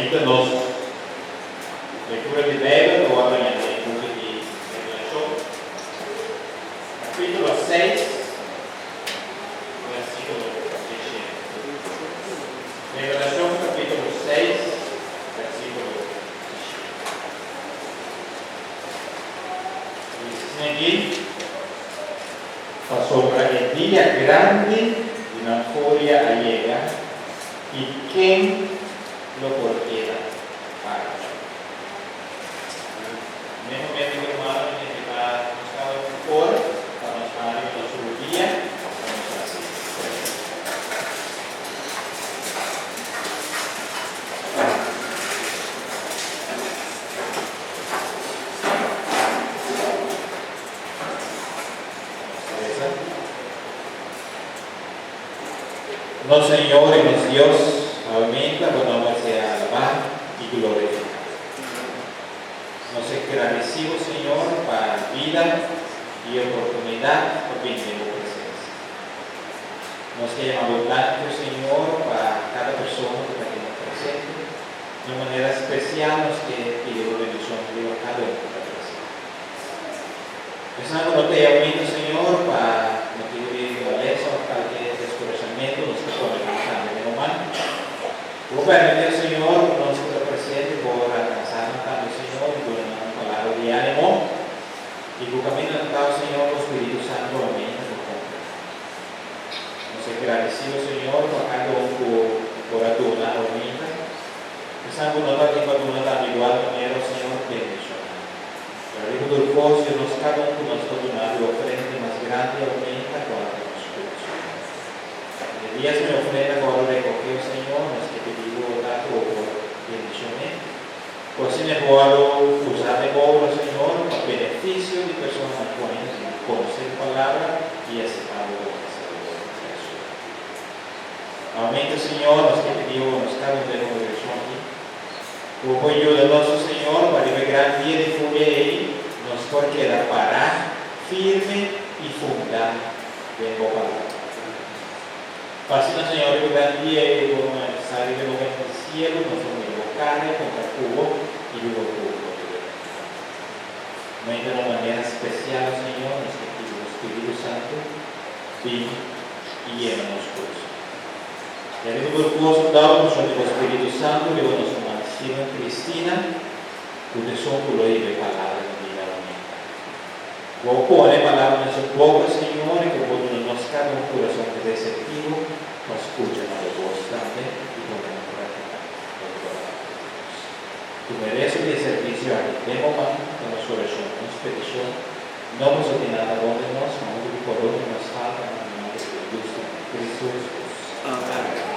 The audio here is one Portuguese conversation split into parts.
Ahorita nos lectura de Bíblia, lo abren en el libro de Revelación, capítulo 6, versículo 17. Revelación, capítulo 6, versículo 17. Dice aquí, pasó para el día grande de una furia allega, y quién lo podría pagar. En el momento que hermano que va buscar un por para nos pagar en nuestro día, vamos a hacer. No, Señor y nos Dios, aumenta, tu nombre sea alabado y glorificado. Nos agradecemos, Señor, para vida y oportunidad por venir a tu presencia. Nos queremos tanto, Señor, para cada persona que está aquí presente. De manera especial, nos pedimos bendición de cada uno que está presente. Pensando no te aumento, Señor, para no te digo la lección, para que descubrimiento nos pone en el humano. Vou permitir, Senhor, que nós estamos presentes por alcançar no caminho, Senhor, e por uma palavra de ânimo, e que o caminho do tal, Senhor, o Espírito Santo aumenta no corpo. Nós agradecemos, Senhor, por cada por adorar, aumenta. Pensando no que adorar de igual maneira, Senhor, bendicionar. Para o do posto, nós cada que nós adorar de ofrenda mais grande, aumenta com a nossa coração. E a minha ofrenda agora recogiu, Senhor, nós que pedimos dar por bendição. Por si me puedo usar de obra, Senhor, para benefício de pessoas mais buenas, conhecer a palavra e aceitar o Senhor. Aumenta, Senhor, nós que pedimos, nós cada um de congregação aqui. O apoio do nosso Senhor, para o grande dia de fúria aí, nós por querer parar firme e fundar em boa palavra. Fascina, Señor, que gran día y con el salir del momento del cielo, nos vamos a invocar contra el cubo y luego el cubo. De una manera especial, Señor, nos pedimos el Espíritu Santo, ven y llévanos por eso. Y al mismo tiempo, dado por el Espíritu Santo, luego nos conocimos Cristina, donde son por hoy de palabras de vida única. Vou pôr a palavra na sua boca, Senhor, e que vou nos cada um coração receptivo, nós escute a nossa voz também e podemos praticar. Tu mereces de serviço aqui, de momento, na nossa oração, na nossa petição, não nos ordenada onde nós, mas onde por onde nos falta, no nome de Cristo Jesus. Amém.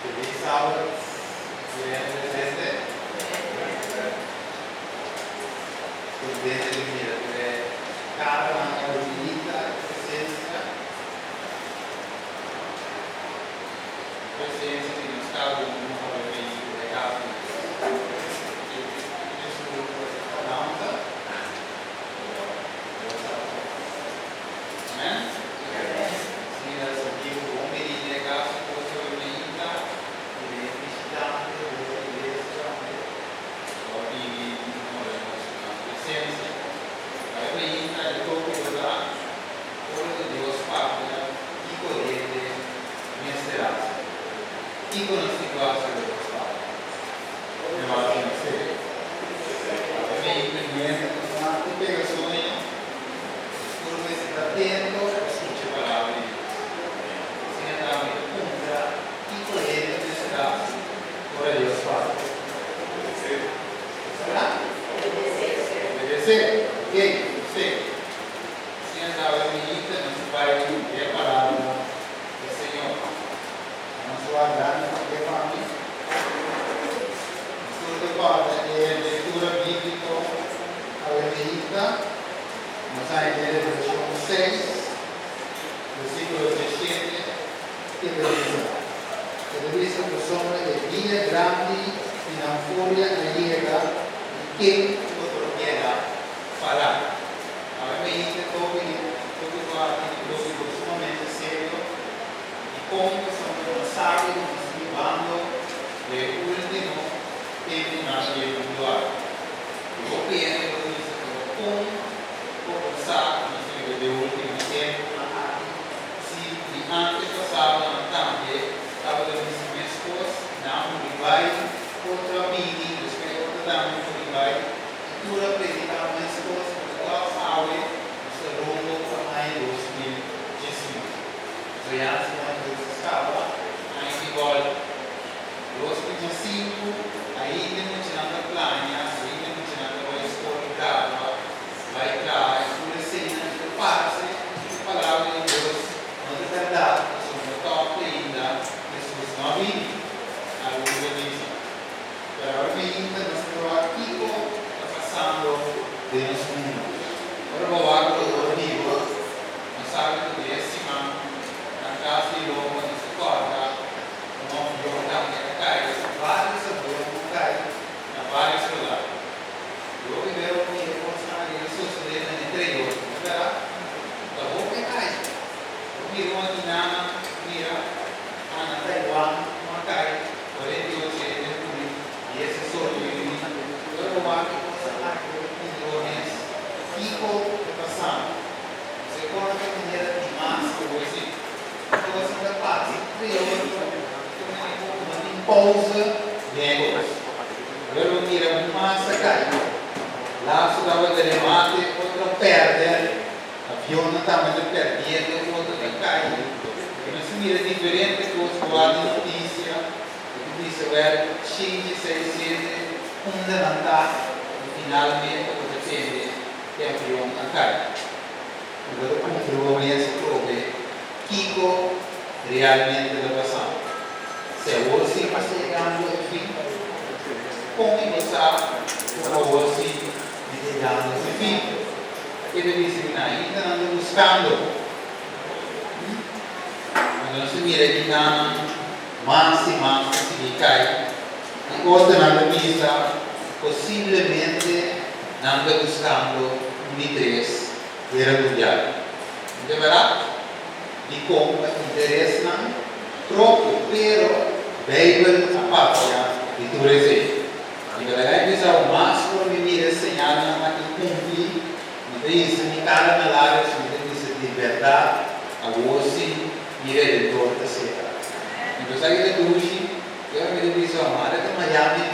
Feliz sábado. Bien presente. Desde el mira, cada una visita, presencia que nos cabe un número de casos. Amen? Sim, nós aqui o homem de caso fosse o menina, ele é cristão, ele é igreja, ele é presença. A menina, ele tocou lá, o Deus Pai, e poder de esperança. E com a situação do Deus Pai. Eu acho que não sei. A menina, uma pegação. Attento, escuche palavra di Dio. Se ne andava in punta, piccolette, necessità. Ora Dio fa. Obedecer. Ok? Sì. Se ne andava in vita, non si fare più, che è palavra del Signore. Non si guarda, che fammi. L'ultima parte è lettura biblica alla vita. Nos hay en el versículo 6, versículo 17, que dice que son de vida grande y la furia llega y quien otro quiera parar. Ahora me dice todo lo sumamente serio y como son responsables esquivando de último tema individual. Yo pienso que dice como conversar de último tempo, se antes passava também, estava dando minhas coisas, não, ele vai, outra amiga, escreve outra dama, ele vai, e tudo apresentar minhas coisas, porque ela sabe, esse rumo para em 2019. Então, antes de estava, ainda igual, 2005, ainda não tinha nada plano, ainda não tinha nada para escolher, vai lá, escurecendo, prepara-se, a palavra de Deus, não é verdade, sobre o toque ainda, Jesus não vive, a luz da vida. Agora ainda nós estamos aqui, está passando Deus no mundo. Agora vou lá para o vivo, nós sabemos que décima, na casa de Roma, nessa corda, o nome de Roma que cai, vários sabores vão cair, na vários lugares. Eu viver o que eu suceder no interior, verá? Da boca é cai. Eu miro aqui na Taiwan, uma cai, 48 anos, e esse sorriso, eu vou aqui com essa milhões, fico passando. Você coloca a maneira de massa, hoje, coisa da paz, criou, uma pausa, negócio. Eu miro massa cai. Lá se dava de remate, outra perde, a Fiona estava perdendo, outra está caindo. Mas se mira diferente com os quadros de notícia, que disse, cheio de 600, levantar, e finalmente, o depende, que a Fiona cai. Agora, comprou esse prove, Kiko realmente da passão. Se hoje está chegando ao fim, como começar, como hoje, chegando ao fim. Ele disse que ainda andam buscando. Quando nós mira que mais e mais se cai, e outra na missa, possivelmente anda buscando três era mundial. De verdade, e como interessa troco, pero Bíblia a pátria e tu receita. E a verdade é que o mais por mim ensinar na cumprir, não isso me cara na área de verdade, a você mira de torta seca. Então sai de hoje, eu me disse a Mara de Miami,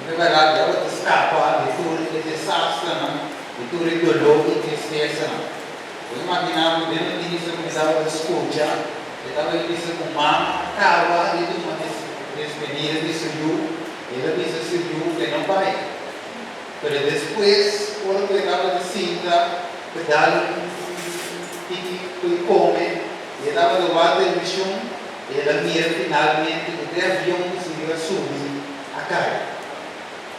na verdade ela te escapa de tudo que desastre, de tudo que dolor e tristeza. Eu imaginava que dentro disso eu começava a escutar, eu estava dizendo com uma acaba de uma despedida de Senhor, ela disse ao Senhor que não vai. Mas depois, quando eu estava de cinta, pedalo que come, e estava do lado do bichão, ela mira finalmente o avião conseguiu subir a cair.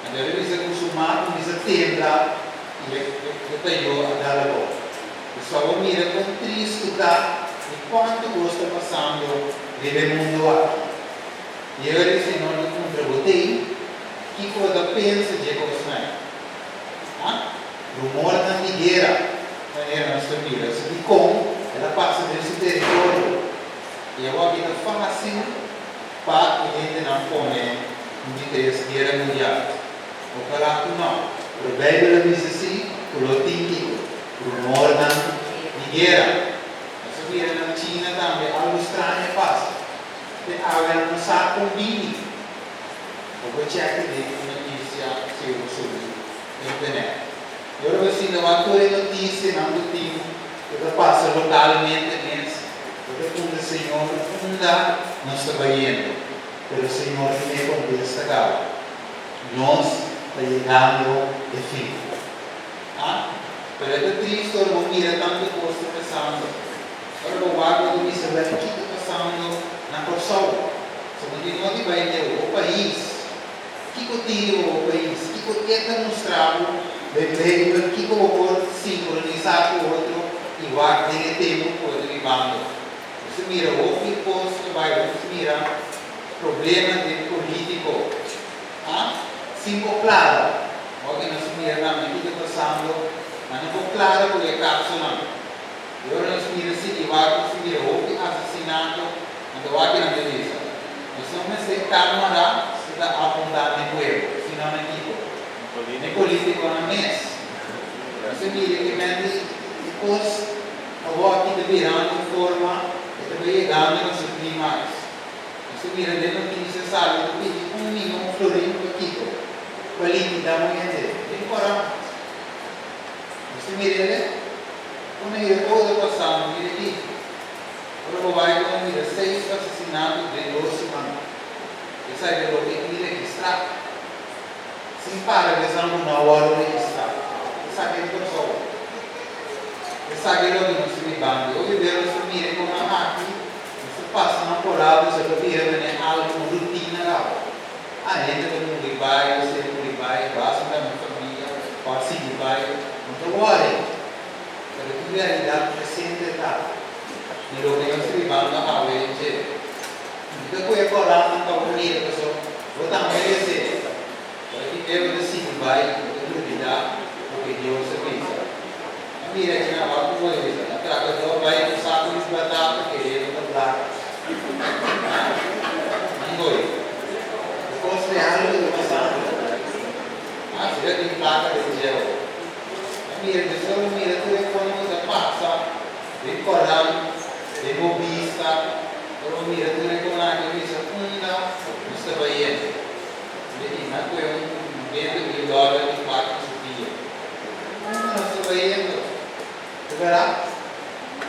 Então ele diz que o sumado diz a tenda e ele caiu a dar a volta. O pessoal mira com triste tá e quanto gosta passando vive mundo aqui. E eu disse, não contribuí, que coisa pensa de Cosnai? Rumor na Figueira, maneira nas famílias, e como ela passa desse território. E eu aqui não fácil para que a gente não come de guerra mundial. O caraco não. O Bíblia diz assim, o latim, rumor na Figueira. Essa guerra na China também, algo estranho passa. Agora não sabe combine. Eu vou checar de notícia se eu sobre a internet. Eu vou assim, não há notícia, não do tempo, eu passo localmente nesse. Eu quando o Senhor funda, nós trabalhando. Pelo Senhor que me conquista agora. Nós estamos chegando de fim. Pero é triste, eu não mira tanto coisa passando. Agora eu guardo do que se vê o que está passando na pessoa. Se continua de bem o país, o que eu tiro o país, o que eu tento mostrar, o que eu vou sincronizar com o outro, e guardo de tempo com o outro bando. Você mira o que você vai, você mira problema de político. Sim, claro. Alguém não se mira também o que está passando, mas não ficou claro porque é cápsula. Agora nós mira se mira o que assassinato. Então, aqui na beleza, nós vamos ter câmara que está apontando no povo, se não é tipo, no político na mesa. Você mira que depois, agora aqui está virando de forma que está chegando nos primais. Você mira dentro que você sabe que um florinho pequeno, político da manhã dele, tem coragem. Você mira ele, quando ele toda passando, mira aqui. Agora vai com 6 assassinatos de 2 semanas. Isso aí é o que registrar. Se para de usar uma hora registrar. Isso aqui é pessoa. Isso aqui é o que não se me bande. Eu vivo no mire com uma máquina. Você passa na porada, você vira né algo rotina lá. A gente todo mundo vai, você não vai, basta da minha família, pode seguir vai. Não estou worried. Pero que realidade presente está. E lo que eu estou falando a gente, então foi acordado na comunidade, pessoal. Vou também dizer, porque eu decido vai, eu duvidar, porque Deus é isso. A minha aqui na volta foi isso. A trabalhadora vai com saco de batata, querendo comprar. Não foi. Depois de algo do passado, se já tem placa de gel. A minha pessoa, mira, telefone da passa, vem correndo. Demobista, però mira, tu ricordi che questa funda non sta bene. Vedi, ma qui è un $20.000 di 4 su via. Non sta bene. Verrà?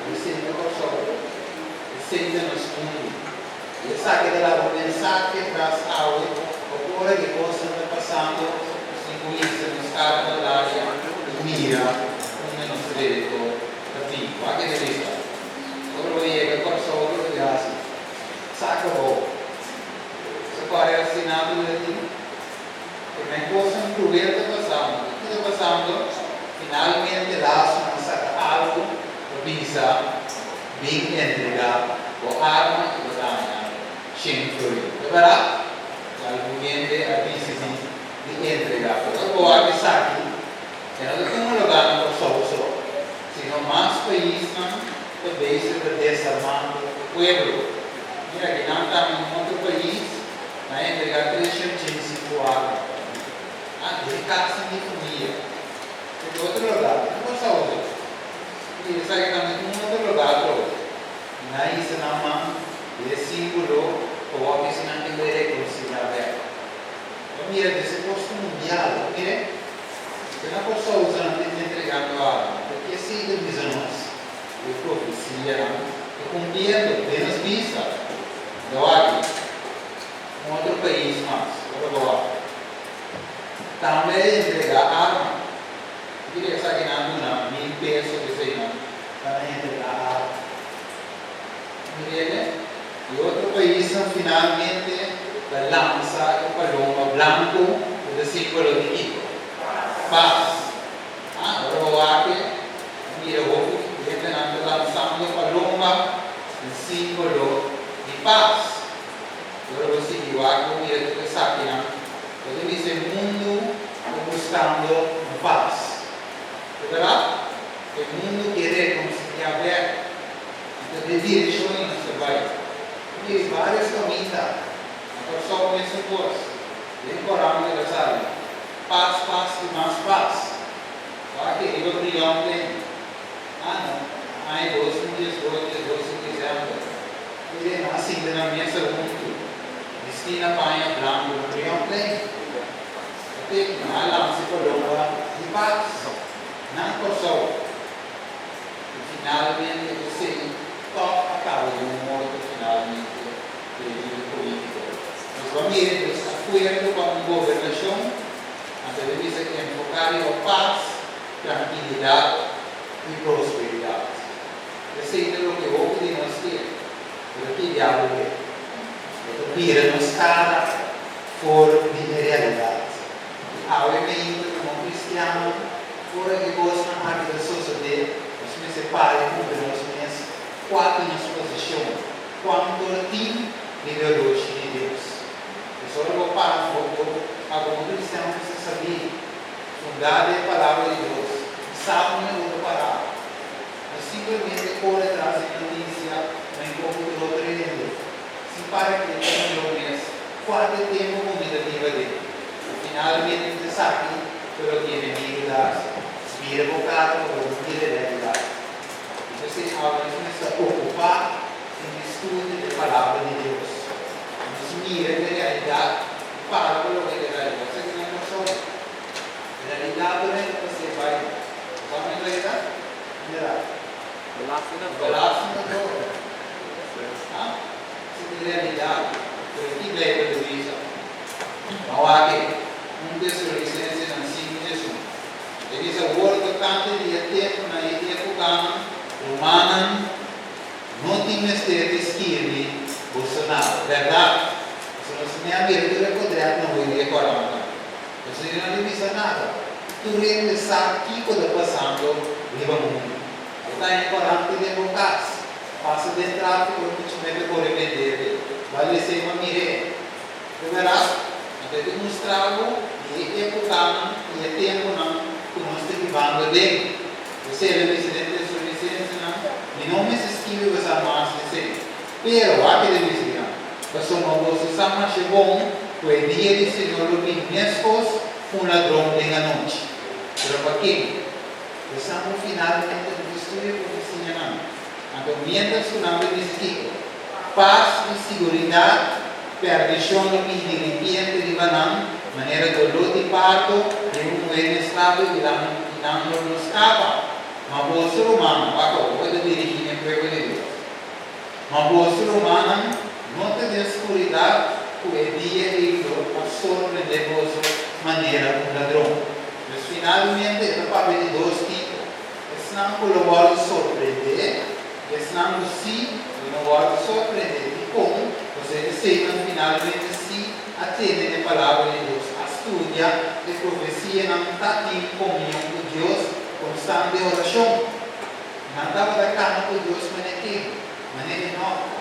Mi sento qualcosa. Mi sento uno spunto. E sa che della mensaggia tra aule, oppure che possono passando, si incomincia a scarpa dall'aria, mira, non si vede capito, anche nelle liste. Kalau ia ke korso itu biasa, sakau. Sekarang sinado lagi, porque coisa incluir está passando, finalmente lá se saca algo, visa, bem entregar, o arma e o dano, sem fluir. Agora, alguém a visa de entregar, porque o arma sabe, não tem um lugar no corso, sino mais país também se desarmando o pueblo. Mira que não está em outro país, na entregar 385 armas. De casa de família. De outro lugar, não pode saúde. E isso aí também em outro lugar, na isso na mão, é símbolo, ou a pessoa não tem reconciliar. Mira, desse posto mundial, mira, você não pode só usar entregando a arma, porque se divisões. Profecia, cumprindo bem as vistas do aqui, um outro país mais, agora também entregar arma, queria estar ganhando na mil pesos de sei não, para entregar arma, e outro finalmente la lanza e paloma blanco, il simbolo di Dio. Paz. Ora che mira anche lanzando paloma, il simbolo di paz. Ora così dico, mira tu che sappiano, perché dice il mondo buscando paz. Verdad? El mundo quiere reconciliar, de direzioni non si va. Quindi varias camitas, per solo nesse cose, rincorrendo le sale. Paz, paz e mais paz. Só que digo de ontem, não, aí 12 dias, 12 dezembro. Ele não assim, na minha segundo, destina panha branco, de ontem. Até na lança colomba de paz. Não por só. Finalmente, você toca a causa de um morto, finalmente, de político. Mas vamos ver, os acordos com a governação, a televisão que enfocar em paz, tranquilidade e prosperidade. Esse é o que eu de nós ter. Porque diabo é. Pira nos cara for de realidade. Ao evento como cristiano, fora que gosta da vida social, me separe com os meus quatro em exposição, quanto time de Deus de Deus. Eu só vou parar um pouco, como cristão precisa saber, fundar a palavra de Deus, sabe onde eu vou parar. Mas simplesmente corre atrás da notícia, não encontro o outro entendeu. Se para que ele não mês, quanto tempo comida viva dele. Finalmente você sabe, pelo que é inimigo das vira bocado, ou vira realidade. Você começa a ocupar em estudo da palavra de Deus. Nos mira a realidade, para pelo que é realidade. Você não é noção. A realidade não é que você vai. Sabe a realidade? Mira. Golaço na dor. Isso é realidade. Por que leva de isso? Não há que. Tessalonicenses não se Jesus. Ele diz a word tanto de tempo na época romana não tinha de escrever Bolsonaro, verdade? Se você nem abertura poder não vai decorar. Você não divisa nada. Tu rende sabe que está passando no mundo. Está decorando de bocas. Passa de tráfico, não te por vender. Vale ser uma mire. Verá? Até demonstrá-lo e época e é tempo não que nós estamos vivendo dele. Você é o presidente da Suíça, não? Não me esquive os armados de ser. Pero, aqui de dizer, você não gosta de mais bom, o dia de Senhor o pinhescos, ladrão de a noite. Pero para quê? Estamos finalmente no estudo por ensinar. Então, mientras que não me esquive, paz e segurança, perdição no pinhiripiente de banana, maneira dolor de parto, de moeda escravo e não nos escapa. Uma boa ser humana, pode dirigir em povo de Deus. Uma boa ser humana, nota de escuridade, o dia e o sorprender maneira um ladrão. Mas finalmente, é para ver de dois tipos. Esse não colabora surpreender, esse não se colabora surpreender. E como você recebe finalmente se atende a palavra de Deus, estuda a profecia, não está em comunhão com Deus, constante oração. Não estava da cama com Deus, mas não.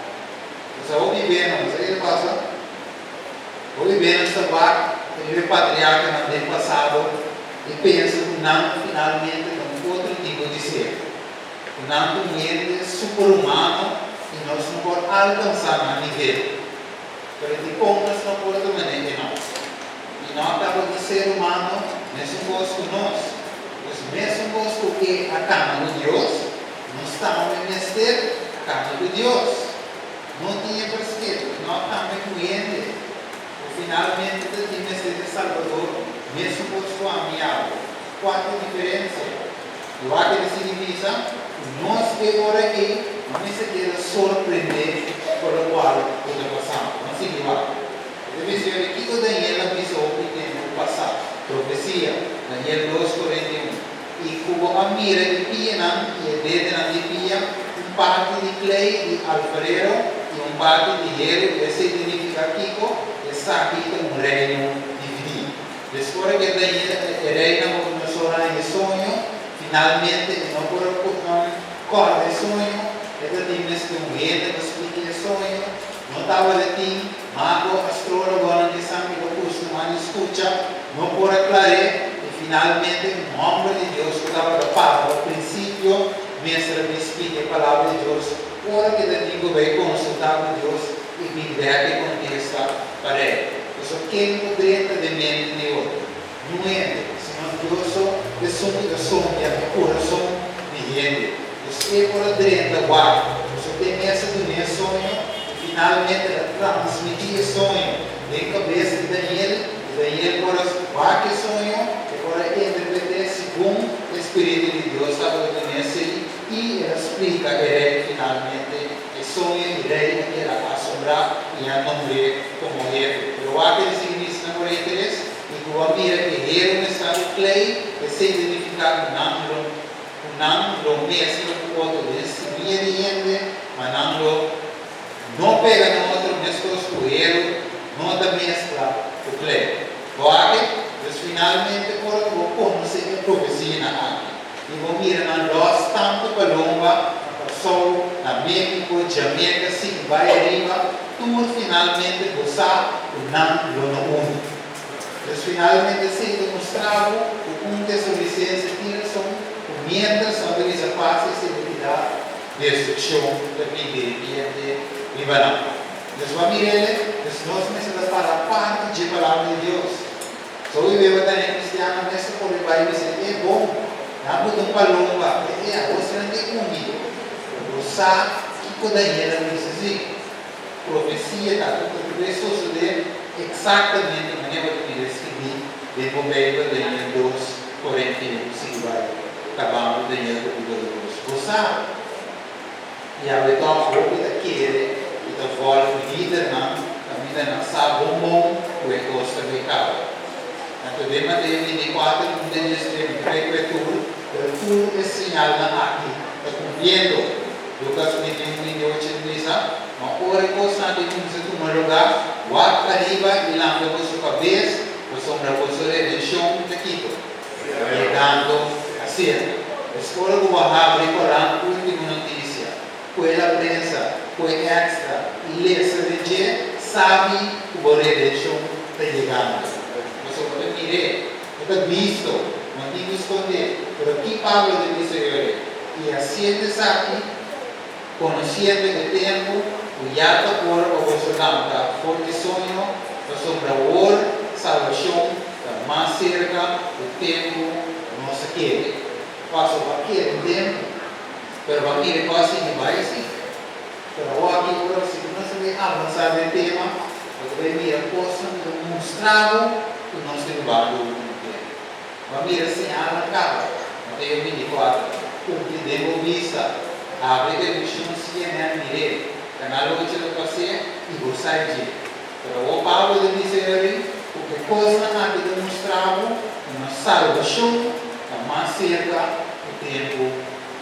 Você ouve bem, não sei o que passa. Ouve bem essa barca, ele é patriarca no tempo passado e pensa que não, finalmente, não outro tipo de ser. Não um ente super-humano e nós não podemos alcançar a nível. Pero de como nós não podemos manejar não. E nós estamos de ser humano, nesse gosto nós. Os mesmos gosto que a cama de Deus, nós estamos a vestir a cama de Deus. Não tinha prescrito, nós estamos incluindo. Finalmente, tínhamos de Salvador, mesmo gosto amiável. Quatro diferenças. O que significa, nós que agora aqui, não se quer surpreender por o qual está passando. Não se igual. Deve ser aqui que Daniel avisou que tem no passado. Profecia, Daniel 2:41. E como a mira de pia, e a dedo de pia, parte de clay de alfarero e uma parte de dinheiro, esse significa Kiko, esse aqui tem um reino dividido. Depois que o reino começou a ter sonho, finalmente não corre o sonho, ele tem um guia que explica o sonho, não estava ali, mago, astrólogo, não tem sangue do curso, não escuta, não pode aclarar, e finalmente o nome de Deus que estava da palavra, ao princípio, mestre me explica a palavra de Deus, ora que domingo vai consultar com Deus e viver que contesta para ele. Eu só quero poder de mente de outro. Não é, senão Deus só é sonho, é coração de gente. Você por dentro da guarda, você tem essa do meu sonho, e finalmente transmitir esse sonho em cabeça de Daniel por qualquer sonho, e por interpretar segundo o Espírito de Deus, sabe o que é e ele explica ele finalmente o sonho de rei que era assombrar e a nome como rei. Pero aquele significa por interesse e que o mira que rei no estado clay que se identifica com nangro mesmo com outro desse vinha mas nangro não pega no outro mesmo o rei não da mescla o clay. O aqui, finalmente por como se profecia na água. E vou mirar na nós tanto Colomba, Sol, na México, Jamaica, sim, vai arriba, tudo finalmente gozar o não no mundo. Mas finalmente se demonstrava o dessa licença que são mientras a beleza passa e se liquidar destruição da vida de Líbano. Mas vamos mirar, nós precisamos para a parte de palavra de Deus. Só eu vejo também cristiano, mas por aí vai dizer, é bom. Nabu ng palumba, kaya ako sila hindi umito. Sa kiko da niya na misisi. Profecia, tato que vai suceder exatamente a maneira que ele escreveu de Bombeiba da niya 2, 45, vai acabando da niya do Deus. Sa e a beto roupa daquele e da volta vida na sa bombom o encosta de cabo. Então, de Mateus 24, um deles tem prefeitura, tudo é sinal na aqui. Está cumprindo. Lucas 21, 28, diz, uma hora constante que você toma lugar, o ar arriba e lá com a sua cabeça, a sombra com a sua redenção, daqui. Chegando a ser. A escola do Wahab, recordando, última notícia. Com a prensa, com a extra, e lê essa legenda, sabe que a redenção está chegando. Mire, está visto, não tem que esconder, pero aqui Pablo dice, e assim aqui, conhecendo o tempo, o yato por o vosso lanta, forte sonho, a sombra or, salvação, da mais cerca, o tempo, não se quer. Passo aqui, o tempo, pero aqui quase que vai assim. Pero aqui, agora, se não se vai avançar no tema, vai mira, posso mostrar que nós temos vários tempo. Mas mira assim, arrancada. Mateus 24, cumpridemos vista. Abre que o chão se é mire. Canal hoje do passeio e gostar de. Pero o Paulo diz ali, o que coisa na que demonstrava uma salvação, a mais cerca o tempo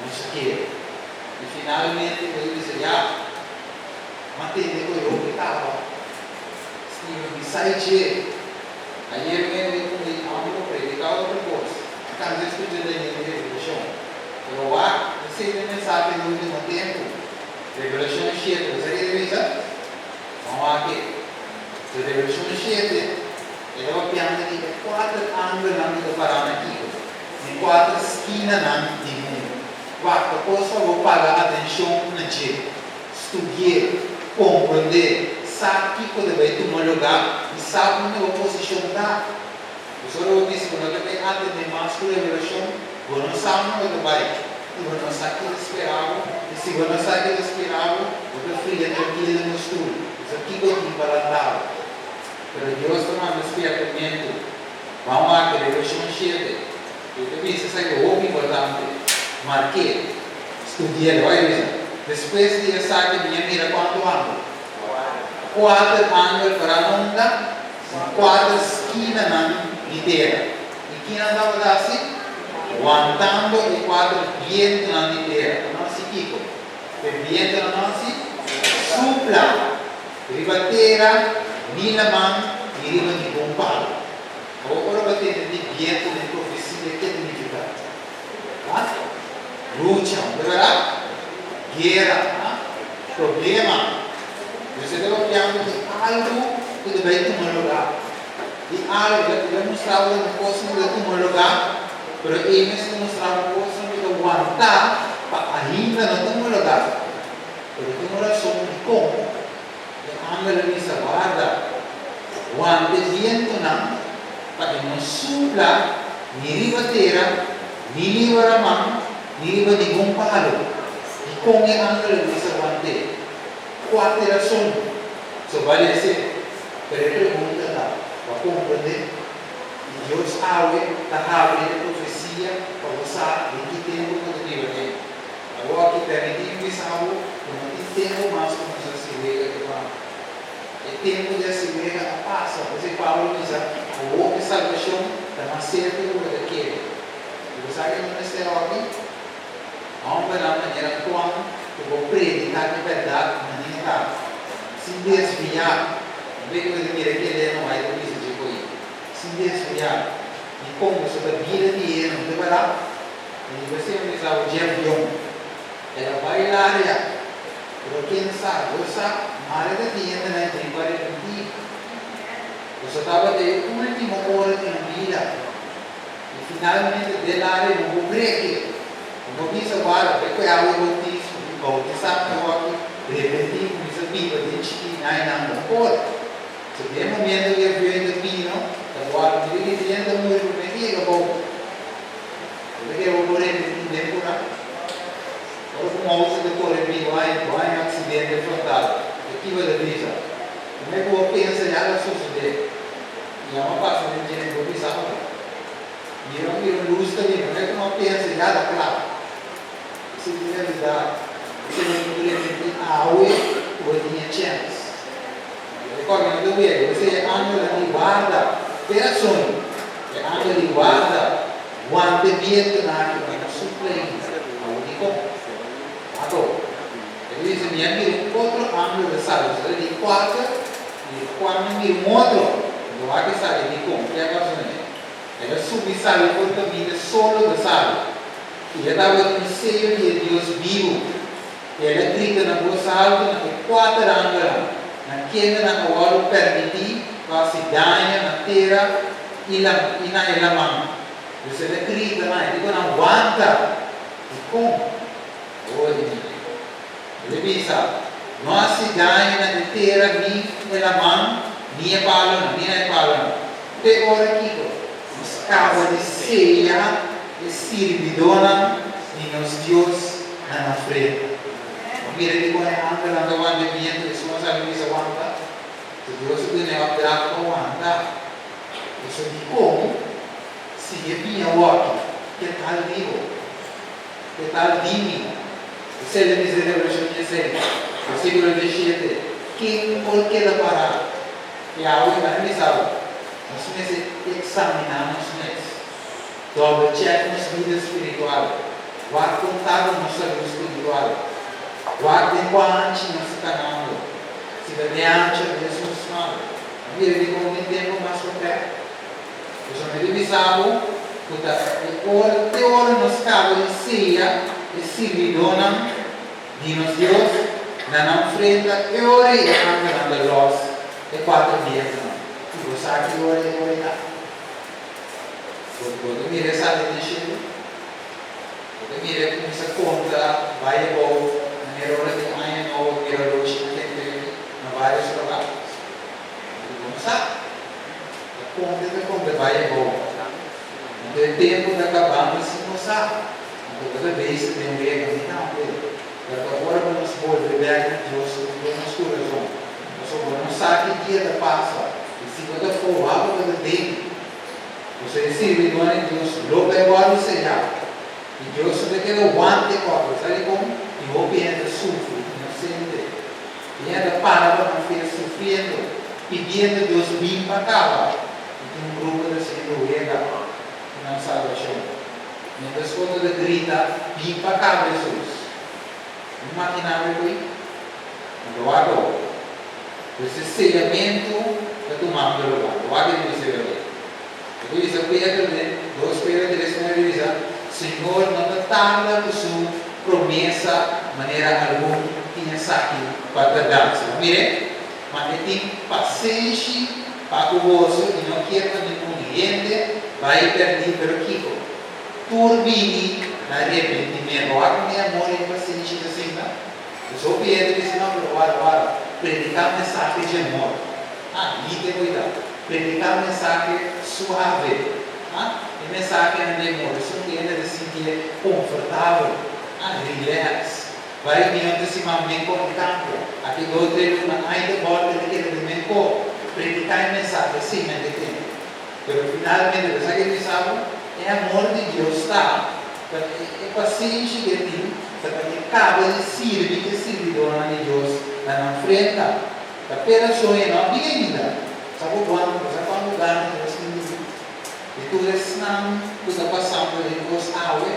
nos quer. E finalmente ele diz, mantém o que estava. Se sai de ayer me amo predicar outra coisa. Às vezes estou dizendo em revelação. Pero há esse mensagem no último tempo. Revelação 7. Você quer ver isso? Vamos aqui. Revelação 7. É uma piada que tem 4 ângulos de parar aqui. Em 4 esquinas de mundo. 4 coisas vou pagar atenção na gente. Estudar, compreender. Sabe que quando vai tomar lugar e sabe onde a posição está. O senhor disse que quando tem até de mais que revelação, você não sabe onde vai. E você não sabe o que esperava. E se você não sabe o que esperava, você fica tranquilo no estudo. Isso aqui é o que para andar. Mas Deus toma um despertamento. Vamos lá, que revelação chega. Eu também se sai o homem importante. Marquei. Estudei, olha. Depois de sabe minha mira quanto ando. 4 ângulos para a onda, 4 esquinas na liteira. E quem andava assim? Aguantando e 4 vientos na liteira. Não se quico. O viento não se supla, ribatera, nilaman, iriman di bumpal. Agora bater de viento de profecia que significa? Lucha, verdade? Guerra, problema. Você deve olhar de algo que deve tomar lugar. De algo que deve mostrar uma coisa que deve tomar lugar, mas eles mostrar uma coisa que deve aguentar para ainda não tomar lugar. Porque tem uma razão de como a anda ali se guarda. Quando o vento não, para que não supla, nem ribatera, nem livra a mão, nem livra de gumpalo. E como a anda ali se guarda. Quatro razões. Só vale dizer, pergunta lá, para compreender. E Deus abre a profecia para você em que tempo que vive aqui. Agora que permitimos isso, não tem tempo mais como se vê aqui lá. É tempo de se ver a passa. Você Paulo diz, a outra salvação está mais certa do que aquele. E você sabe que não está aqui? Há uma maneira como eu vou predicar de verdade na minha casa. Se desviar, não vem coisa que ele não vai ter isso de coisa. Se desviar, e como sobre a vida de ele, não deverá. E você vai usar o de avião. Ela vai lá, mas quem sabe, você área da vida na tripa de contigo. Você estava de última hora de vida. E finalmente, dela área, não vou break. Não vou dizer agora, porque é algo que bautizar no outro, de repente, começa a viva, de chiquinha, não pode. Se tem um momento que eu venho de pino, agora, eu digo que dentro do muro, eu digo, eu vou. Porque eu vou repetir tempo, não? Agora, como ouço de correr, vai em acidente frontal. Aqui vai da brisa. Como é que eu penso, já vai suceder? E é uma parte de gente que eu pensava. E eu não quero luz também, como é que eu penso, já dá claro. Isso é realidade. Você não poderia ter a água ou tinha chance. Recorda do meio, você anda de guarda, peração, anda de guarda, guarda viento na água, não suplente, aonde como? Agora, ele diz, minha mira outro ângulo de salud, ele de quatro, e quando mira outro, não há que saber de como, que é a coisa ele subir salud por caminho solo de salud. E ele estava no seio de Deus vivo. Ele grita na voz alta, na quatro ângulos, na queda na hora permitir, para se ganhar na terra e na mão. Você grita, ele não aguenta. E como? Ele pensa, não se ganha na terra, nem na mão, nem a pala, nem a pala. Até agora aqui, os cabos de ceia, de servidona, e nos Deus na frente. Mira di quando anche la davanti al cliente che sono saliti di aguanta, se Dio si tiene a braccio aguanta, e se di come si è via uomo, che tal vivo, che tal dimmi, e se le miserevole sceglie sempre, il secolo decide, che qualche da parare, e a voi non mi sa, non si mette esaminare, non si mette, dove c'è una vita spirituale, guarda contato la nostra vita spirituale. Guardem quanti não se canando, se mediante a Jesus não, vira de como tempo mais perto. Eu só me divisava, porque a hora nos cabe de ceia, e servidona, de nos Deus, na frente, e ora e andando los, e 4 dias não. E você aqui ora e ora lá. Quando me recebe de cheiro, quando me começa a conta, vai e volta. Era hora de manhã ou era hoje que tem na vários trabalhos. Vamos lá. A conta vai e volta. Não tem tempo de acabar, mas se não sabe. Então, toda vez que tem um erro, não, agora vamos volver a Deus, nos coração. Nós não sabe que dia da passa. E se você for água, você tem. Você recebe do ano de Deus, logo é igual a sellar. E Deus sabe que ele aguante cobra, sabe como? E o ambiente sofre, inocente. E ainda para não ficar sofrendo, pedindo a Deus vir para cá. E tem um grupo de seguidores que não sabe a chão. Mientras quando ele grita, vim para cá, Jesus. Não imaginava isso aí? do lado. Esse sellamento da tomada do lugar. Do lado de você ver. Eu disse a Pedro, 2 Pedro 3, diz: Senhor, não tarda por sua promessa, maneira alguma, tinha saque para dar. Mire, mas ele tem paciência para o gozo e não quer que nenhum cliente vai perder pelo Kiko. Turbine na arrependimento. Agora, meu amor, é paciência assim, não? Eu sou Pedro e disse: não, agora, predicar mensagem de amor. E tem cuidado. Predicar mensagem suave. E mensagem de amor. Isso não quer se sentir confortável. Relax. Vai diante se manter com o campo. Aqui do outro lado, ainda volta daquele momento. Predicar mensagem, sim, mas tem. Mas finalmente, sabe o que sabe? É amor de Deus, tá? É paciência de Deus. Porque cada serve que servidor de Deus na frente. A pessoa não é ainda. Sabe quando ganha Deus tem dito? E tu não, tu está passando por Deus água.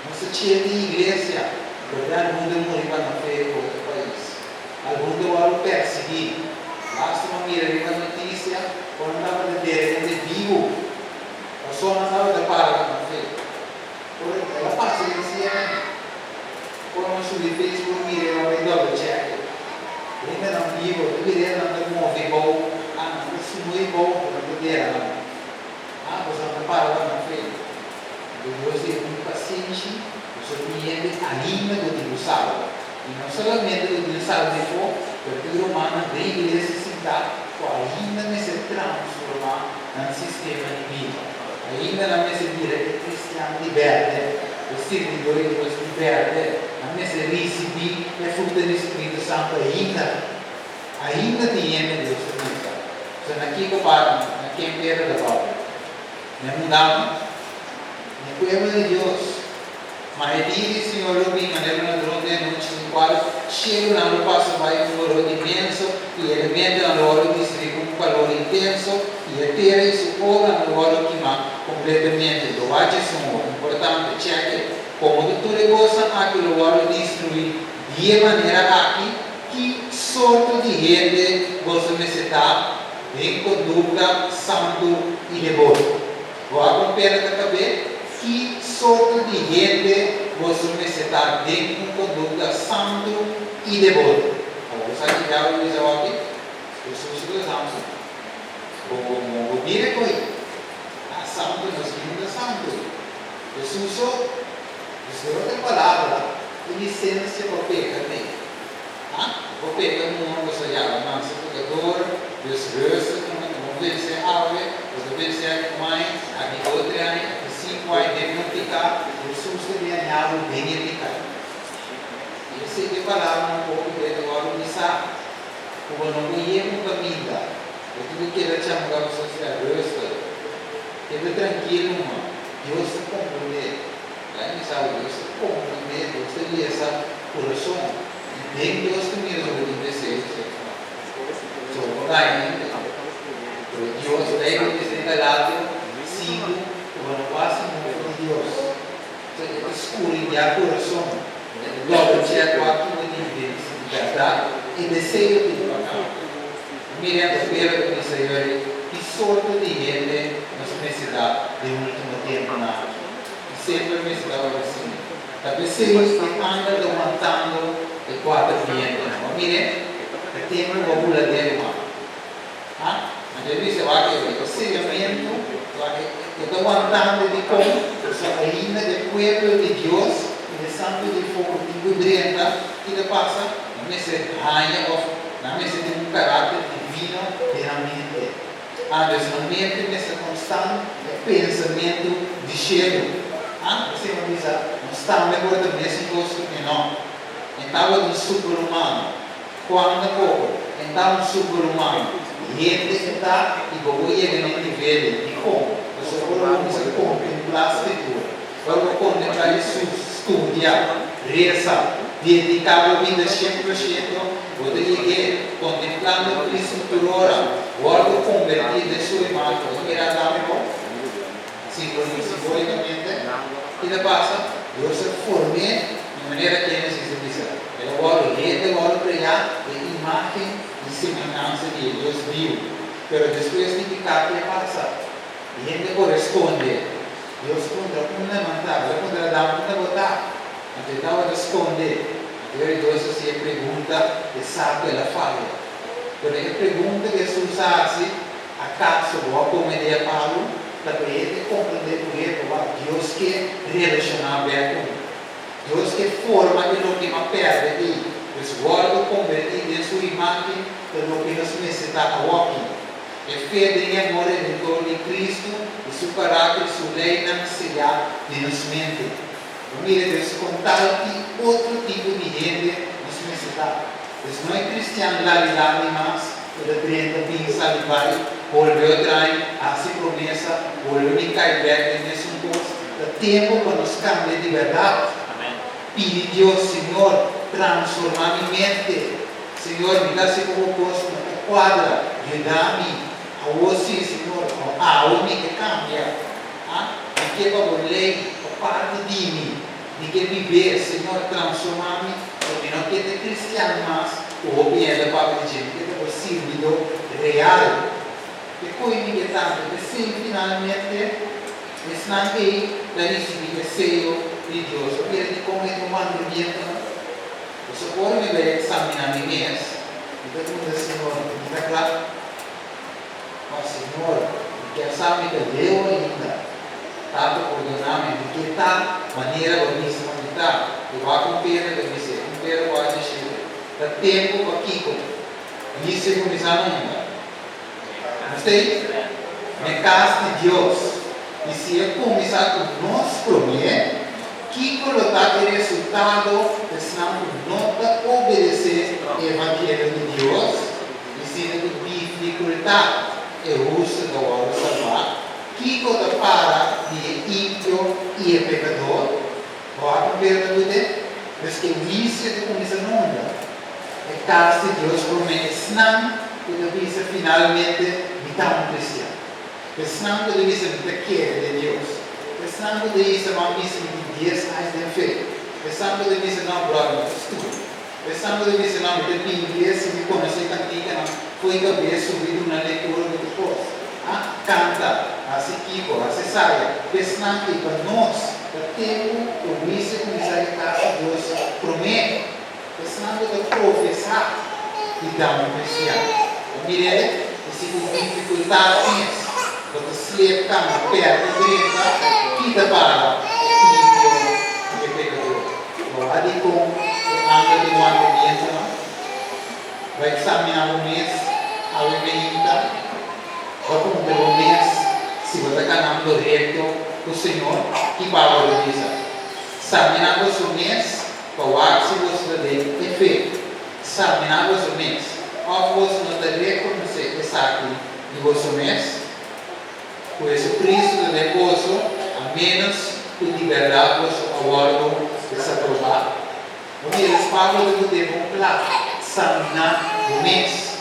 Você tinha de igreja, porque algum de morrer para não ter outro país. Algum de olho perseguir. Basta uma mira a notícia, quando estava de ter, de vivo. A pessoa não estava de para não ter. Ela passa e dizia, quando eu subi Facebook, mirei uma vez double check. Ainda não vivo, eu virei não te mover bom. Não, isso não é bom, não podia não. Você não para não ter. Deus é muito paciente, o seu cliente ainda do dinossauro. E não somente do dinossauro de fogo, porque o humano deve necessitar ainda se transformar num sistema de vida. Ainda não se diz que cristiano liberte, o servidor de Deus liberte, não se receber a fruta do Espírito Santo ainda tem Deus na vida. Então, aqui que eu paro, aqui em Pedro da Paula, não mudamos. O povo de Deus, mas diz o Senhor, eu vi maneira na durante a noite, no qual chego na lua, passo vai um valor imenso, e elemento na lua distribui um valor intenso, e a terra e o povo na lua queima completamente. Do lado de Senhor, importante, cheque, como tudo é coisa, aquilo lua destruir, de maneira aqui, que sorte de gente você necessita, em conduta santo e devoto. Vou acompanhar a cabeça. Que sorte de gente você necessita de uma conduta santo e devoto. Você que já ouviu aqui? Jesus dos Santos. O dire coi. A santo nos linda santo. Jesus usou a palavra de licença para pecar também. Para pecar não você já não se pecador, Deus resta, não vencer a ave, você vencer a mãe, aqui outra aí. Vai diagnosticar o susto de anhado bem eficaz. Eu sei que falava um pouco de agora de sabe, como não conheço família, eu tive que ele chamar a sociedade, teve tranquilo, Deus se compreende, aí sabe, Deus se compreende, Deus se liça coração, e bem Deus que me resolveu de descer, só vou dar ainda, Deus deve ser calado, sigo, quando passa de Deus, escuridão do coração, logo tinha quatro níveis de verdade e desejo de tocar. Mirando pela do Senhor, que sorte de gente nas necessidades do último tempo na e sempre me estava assim. A pessoa que anda levantando de 4 clientes, mire, tem uma bula dele, mas ele disse, vai que o sellamento, eu estou aguardando de como a reina do povo de Deus e de santo de fogo de Gudrenda que lhe passa na mesa rainha na mesa de um caráter divino realmente. Deslamente nessa constante pensamento de cheiro. Você não diz, não está melhor do mesmo gosto que não. Então, do super-humano. Quando pouco, então, super-humano. E ele está e vou ir no nível de como. Você pode contemplar a escritura. Pode contemplar isso, estudar, rezar, dedicar a vida 100%. Você ir contemplando Cristo por hora. Guarda convertido em sua imagem. Você irá dar melhor. Simbolicamente. E da passa, Deus se forme de maneira que ele se diz. Ele guarda o rei, ele guarda o pregar. Pero después de picar, ¿qué pasa? Y gente corresponde. Dios contra una levantar, la contra la una botar. Entonces daba responde. Entonces Dios se pregunta, sabe la falla. Pero la pregunta que Jesús hace, ¿acaso voy a comer a Pablo? Para poder comprender por Dios que relacionar bem com Deus que forma de lo que me perde e resguardo convertir em sua imagem de lo que nos necessita aqui. É fé de amor em torno de Cristo e seu caráter, sua lei não será de nos mente. Mire, Deus com tal que outro tipo de gente nos necessita. Deus não é cristiano lá mais, de 30 pensar e vai, volveu atrás, hace promessa, volveu a cair back nesse posto. O tempo para nos cambiar de verdade. Pide Deus, Senhor, transforma minha mente. Senhor, me dá se como posto na quadra, ajuda-me a você, Senhor, a alma que cambia. De que para lei, a parte de mim, de que viver, Senhor, transforma-me, porque não quero ser cristiano mais. O objeto para a gente que é possível real. E coisa que tanto que se finalmente estão aí da desejo de Deus. Eu quero como é um mandamento. Você pode me examinar mim mesmo. Então como diz Senhor, está claro? Mas Senhor, que sabe que Deus ainda está perdoando-me de que tal maneira eu me sinto. Eu vou cumprir a missão, cumprir o agir. Da tempo para Kiko. Isso é começar ainda. Gostei? Na casa de Deus. E se eu começar com o nosso problema, Kiko está o resultado de não obedecer o Evangelho de Deus. E se não dificuldade o uso da hora salvar, Kiko está para de ímpio e pecador. Vou perder mas que o início de começar ainda. É caso de Deus promete, não que deve ser finalmente vital cristiano. Não que deve ser daquele de Deus. Não que deve ser uma missão de 10 anos de fé. Não que deve ser não blog de estudo. Não que deve ser não de inglês, se me conhecer cantica, não foi cabeça subido na leitura do curso. Canta, assim Kiko, assim saia. Não que para nós, o tempo, o início começar a casa de Deus promete. Pensando de professar e dar um cristiano. Mire, se com dificuldades, quando se leva perto direita, quita para o pecador. O adicom, anda de um ambiente, vai examinar o mês, a evita, vai cumprir o mês, se você está caminhando reto, o Senhor, que paga a visa. Examinamos o mês, o ato você deve ter examinar os mês. Ao você não deve reconhecer esse ato de você mês, por isso Cristo de poço, a menos que de verdade você aguardo desaprovado. O que eles falam de devo examinar o mês,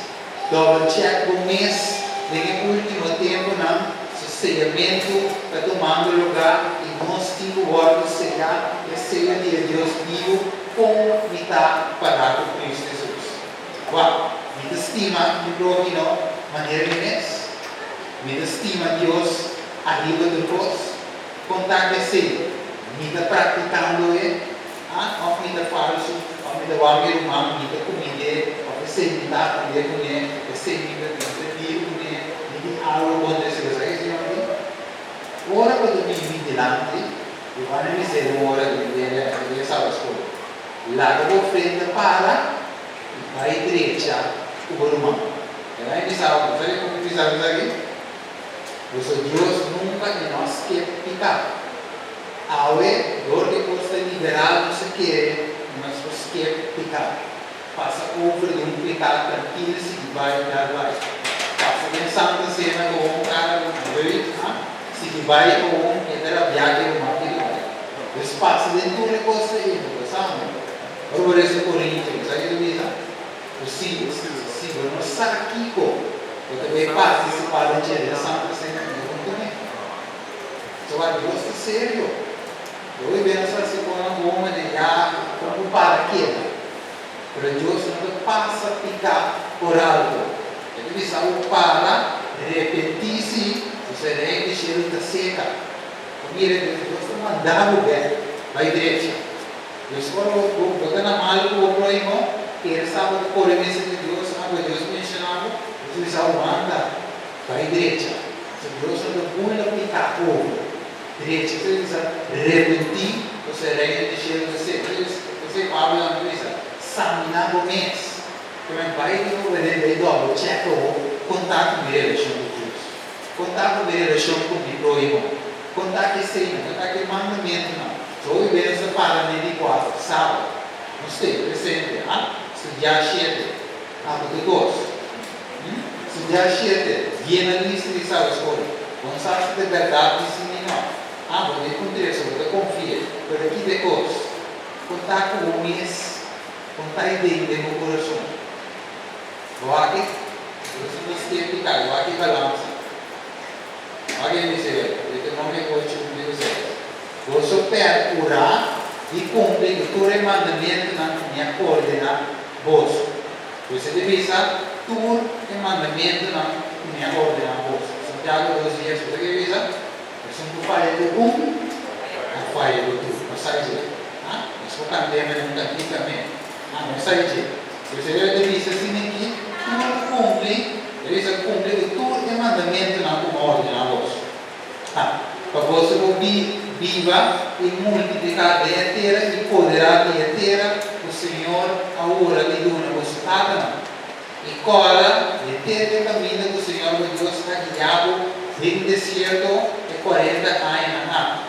double check o mês, no último tempo não, sellamento para tomando lugar e nós temos o órgão sellar e sello de Deus vivo com mitad para com Cristo Jesus. Uau, me estima de próximo maneira de mês, me estima Deus arriba do cross, contar-me me está praticando ou me está falso, ou me está warmer humano, me está comida, ou me está comida com ele, me está comida com ele, algo acontece com isso. Ora quando mi vigilante, e quando mi sei ora di stava a scuola, la devo prendere para e vai direita o rumano. E aí mi stava, sai come mi stava aqui? Questo Deus nunca que nós quer picar. Aue, dor que costa liberar, não sei o que, mas você quer picar. Passa over de pecado tranquilo, se vai, vai. Passa pensando na cena com um cara, se vai com um, que era viagem, uma vida. O espaço dentro do negócio aí, sabe? Por isso, Coríntios, aí do vida, o Senhor não sabe aqui, eu também participar da direção da cena do também. Só a Deus é sério. Eu vejo essa segunda bomba de já, como para quê? Para Deus não passa a ficar por algo. Ele sabe para mire, Deus está mandando ver a igreja. Deus falou, botar na mala o próximo, que ele estava com a mesa de Deus, Deus mencionava, Deus manda para a igreja. Deus não vai aplicar o igreja, Deus repetir o sereno de cheiro de ser. Você fala na coisa, examinar o mês. Como vai no vendedor, check o contato com ele, com Deus. Contato com ele, com o próximo. Contato que contato que mandamento não. Só o bem essa para nem de quatro, sábado. Não sei, presente, estudar cheio, de gosto. Estudar cheio, viena lista de sábado escolha. Não sabe se de verdade sim não. Vou encontrar, vou confiar. Por aqui de gosto. Contato com o mês, contato ideia de meu coração. Vou aqui, você não se explicar, vou aqui balança. Alguém me diz, eu não me conheço com Deus. Vou só orar e cumprir o teu mandamento na minha coordenada, bolso. Você deve saber tudo o mandamento na minha coordenada, bolso. Santiago 2 dias, você deve saber. Se não falha do não falha do tudo. Não sai de lá. Mas vou cambiar, mas não aqui também. Não sai de lá. Você deve saber assim aqui. Tudo cumpre, deve cumprir todo o mandamento na ordem na voz. Para você viva e multiplicar a terra e poderá a terra, o Senhor a hora de duna você está e cola a terra caminha do Senhor o Deus está guiado no deserto de 40 anos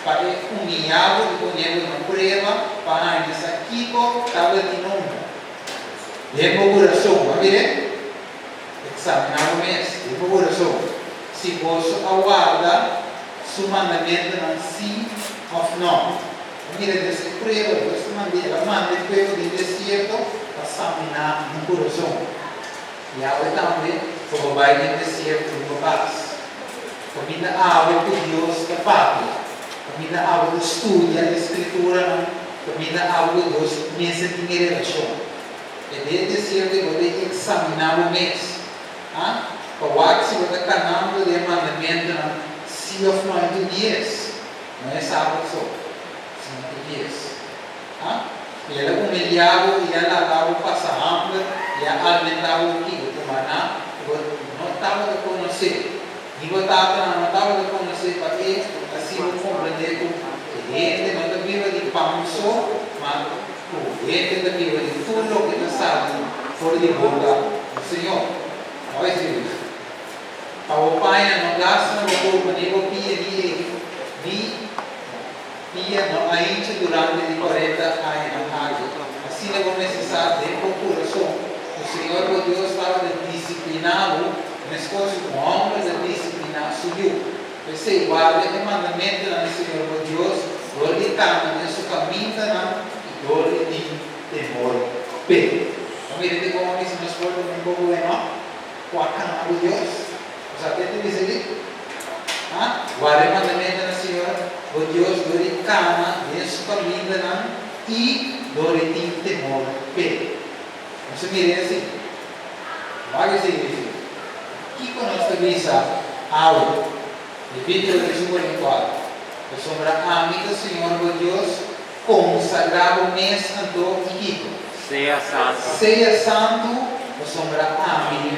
para humilhado e ponendo na prova para ainda aqui estava de novo. Dentro do coração, vai ver? Examinar o mês, dentro do coração. Se você aguarda, seu mandamento não sim ou não. Mira desse prego, você manda o prego de deserto para examinar no coração. E agora também, como vai no deserto, no paz. Comida água que Deus da pátria. Comida água do estudo, da escritura, comida água que Deus pensa em relação. É desde que você examinar o mês. Para se você está canando de mandamento, se ou não é dias. Não é sábado só. 5 dias. E ela humilhava, e ela lavava, passava hambre, e ela alimentava o que? O maná. Não estava a conhecer. E não estava a conhecer para ele, assim eu compreender que ele não está viva de pão só, mas ele da Bíblia, de tudo que está sabe, fora de boca do Senhor. Olha isso. Para o Pai, não gasta no corpo, nem o pia, não ainda durante de 40 anos. Assim é como necessário, dentro do coração. O Senhor, o Deus, estava disciplinado, mas coisas com honra de disciplinar subiu. Você guarda o mandamento do Senhor, o Deus, glorificando nesse caminho, dor de temor pelo. Mira de como dice nos pueblos un poco bueno, cuacan a Dios. O sea, ¿qué te dice aquí? Guarda el mandamiento del Señor, o Dios glorificana en su camino y dor de temor pelo. Entonces mire así. Vale seguir. Aquí con nuestra visa, ahora, Levítico 24, que sombra a mí del Señor, o Dios, consagrado mês andou equipo. Seja santo. Seja santo, o sombra a mim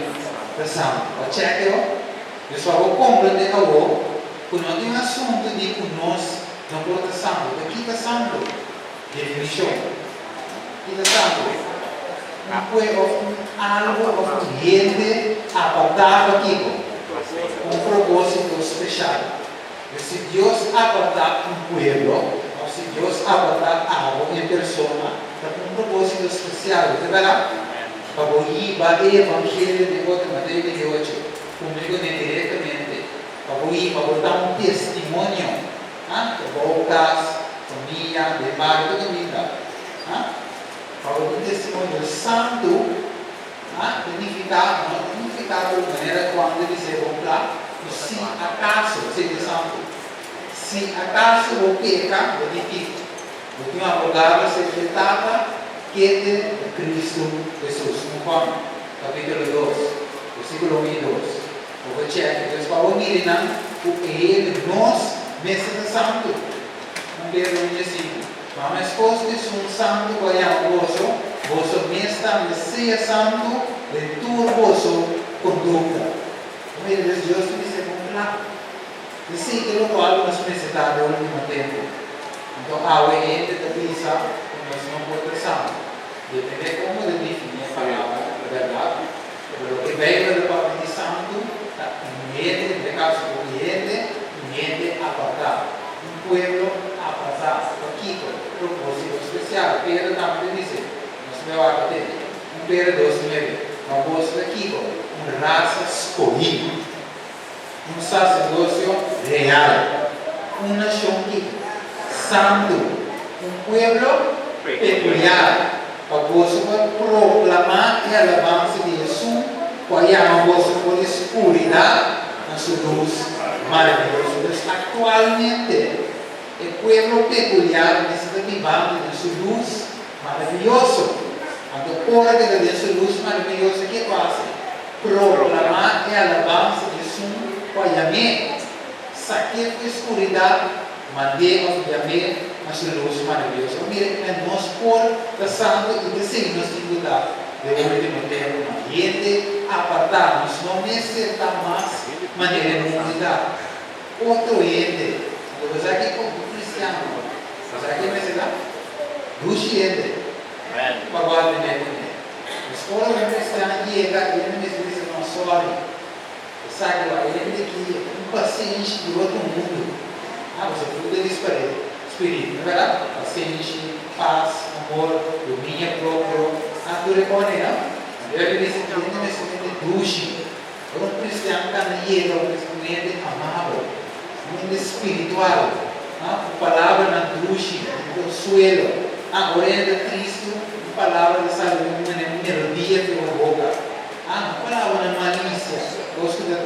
da santo. O cheque, eu só vou compreender algo, quando não tem um assunto de que nós não podemos santo. Aqui está santo. Definição. Aqui está santo. Não foi algo gente apartado aqui, com um propósito especial. Se Deus apartar um povo, se Deus apartar algo em pessoa, para um propósito especial, você verá? Para o evangelho de outra maneira de hoje, comigo diretamente, para botar um testemunho, para voltar, família, de mar, toda a vida, para um testemunho santo, significado de maneira quando ele se voltar, se acaso seja santo. Se acaso o peca, verifique. O que uma abogada se tratava que de Cristo Jesus. No Juan, capítulo 2, versículo 1 e 2. O que Deus falou, mire, o que ele nos mesa de santo. Não quero dizer assim. Mas coisas que são santo vai a vosso mesa de ser santo, de tua vosso conduta. Mas Deus te diz claro. E sim, que não qual nós necessitamos no último tempo. Então, a gente está pensando que nós não podemos santo. Depende de como definir a palavra, a verdade. Pero que veio da palavra de santo, niente, de caso niente apartado. Pueblo apartado. Aqui, propósito especial. Pedro também diz, nós vamos a ter. Pedro 2:9. Propósito aqui, raça escolhida. Sacerdócio real. Uma nação santo. Pueblo peculiar. Para você proclamar a alabança de Jesus, para chamar você por escuridade na sua luz maravilhosa. Atualmente, o povo peculiar necessita viver de sua luz maravilhosa. Então, fora de sua luz maravilhosa, o que faz? Proclamar a alabança de Jesus, para chamar, saquear a escuridade, mandemos chamar a sua luz maravilhosa. Mire, nós por da santo e de signos de lugar de último tempo, gente apartarmos, não necessitamos mais maneira de unidade. Outro ente, você aqui como cristiano, você aqui vai ser lá, duas ente, para guardar de neto. Mas quando o cristiano chega, ele me diz, não, sorry, sabe lá, ele tem paciente de outro mundo. Você tudo isso para ele. Espírito, não é verdade? Paciência, paz, amor, domínio próprio. Tu reconhece, não? Eu disse que ele não é somente duche. Um cristiano canheiro, um cristiano amável, um espiritual. A palavra na duche, no consuelo. A orelha de Cristo, a palavra de saúde, uma melodia de uma boca. A palavra na malícia, gosto da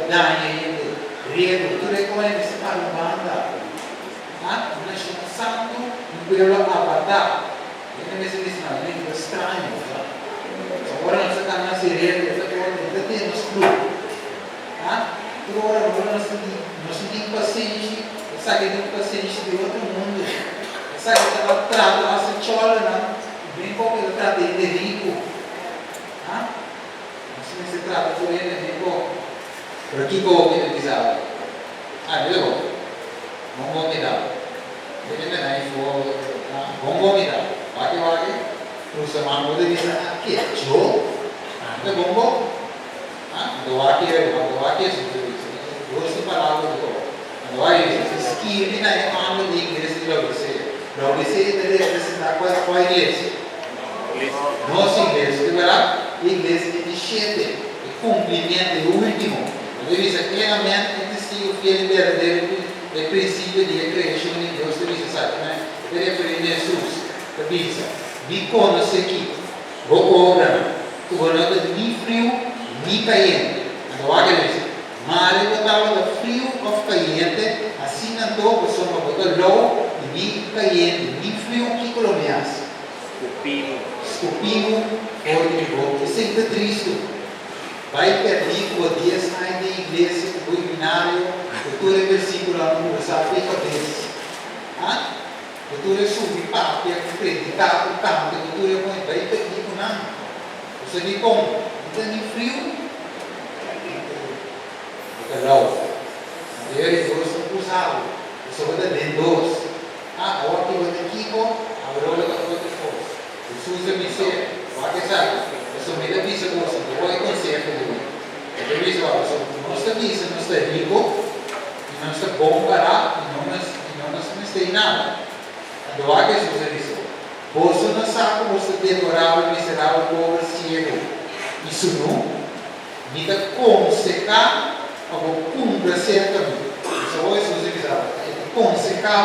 danha, rego, tu reconhece essa palavra. Nação santo, um povo apartado. Ele me diz, não, ele é estranho. Agora nós estamos na sirene, ainda temos clube. Agora nós temos paciente, sabe que tem paciente de outro mundo. Sabe que ela trata, ela se chola, não? Bem como ele trata ele de rico. Não se trata por ele de rico. Por aqui, como ele diz, eu vou me dar. Jadi naik bongo kita, pakai, terus sama muda bisa kejo, ada bongo, doa terus para aku doa skill ini naik anu di Inggris di lalu bisa dari apa inglês, não inglês, itu berapa inglês ini siete, cumprimento último, jadi bisa claramente itu sih fiel verdadeiro o princípio de criação de Deus, que você sabe, né? Ele refere a Jesus, que diz, me conhece aqui, vou obrar, tu vai notar nem frio, nem caliente. Então, olha isso, mas ele botava frio ou caliente, assim não estou, você vai botar low, nem caliente, nem frio, que colonias? Escupino, forte de boca, isso é muito triste. Vai perder o dia sai da igreja, do seminário, cultura versículo no sabe cabeça. Cultura subir para acreditar o campo, cultura muito vai perder com nada. Você vê como? Então em frio, calor. Ele gosta usado. Você vai dar dois. Agora que você aqui com a rola da outra coisa. Jesus é miséria. Vai que sabe. Você me dá visa com você. Eu vou conhecer ele. Eu disse, nós estamos rico, não está bom barato, e não está nada. Então, a Jesus disse, você não sabe como você deplorável, miserável, pobre, ciego. Isso não, me dá consecar, ou cumpra certamente. Isso é Jesus disse, consecar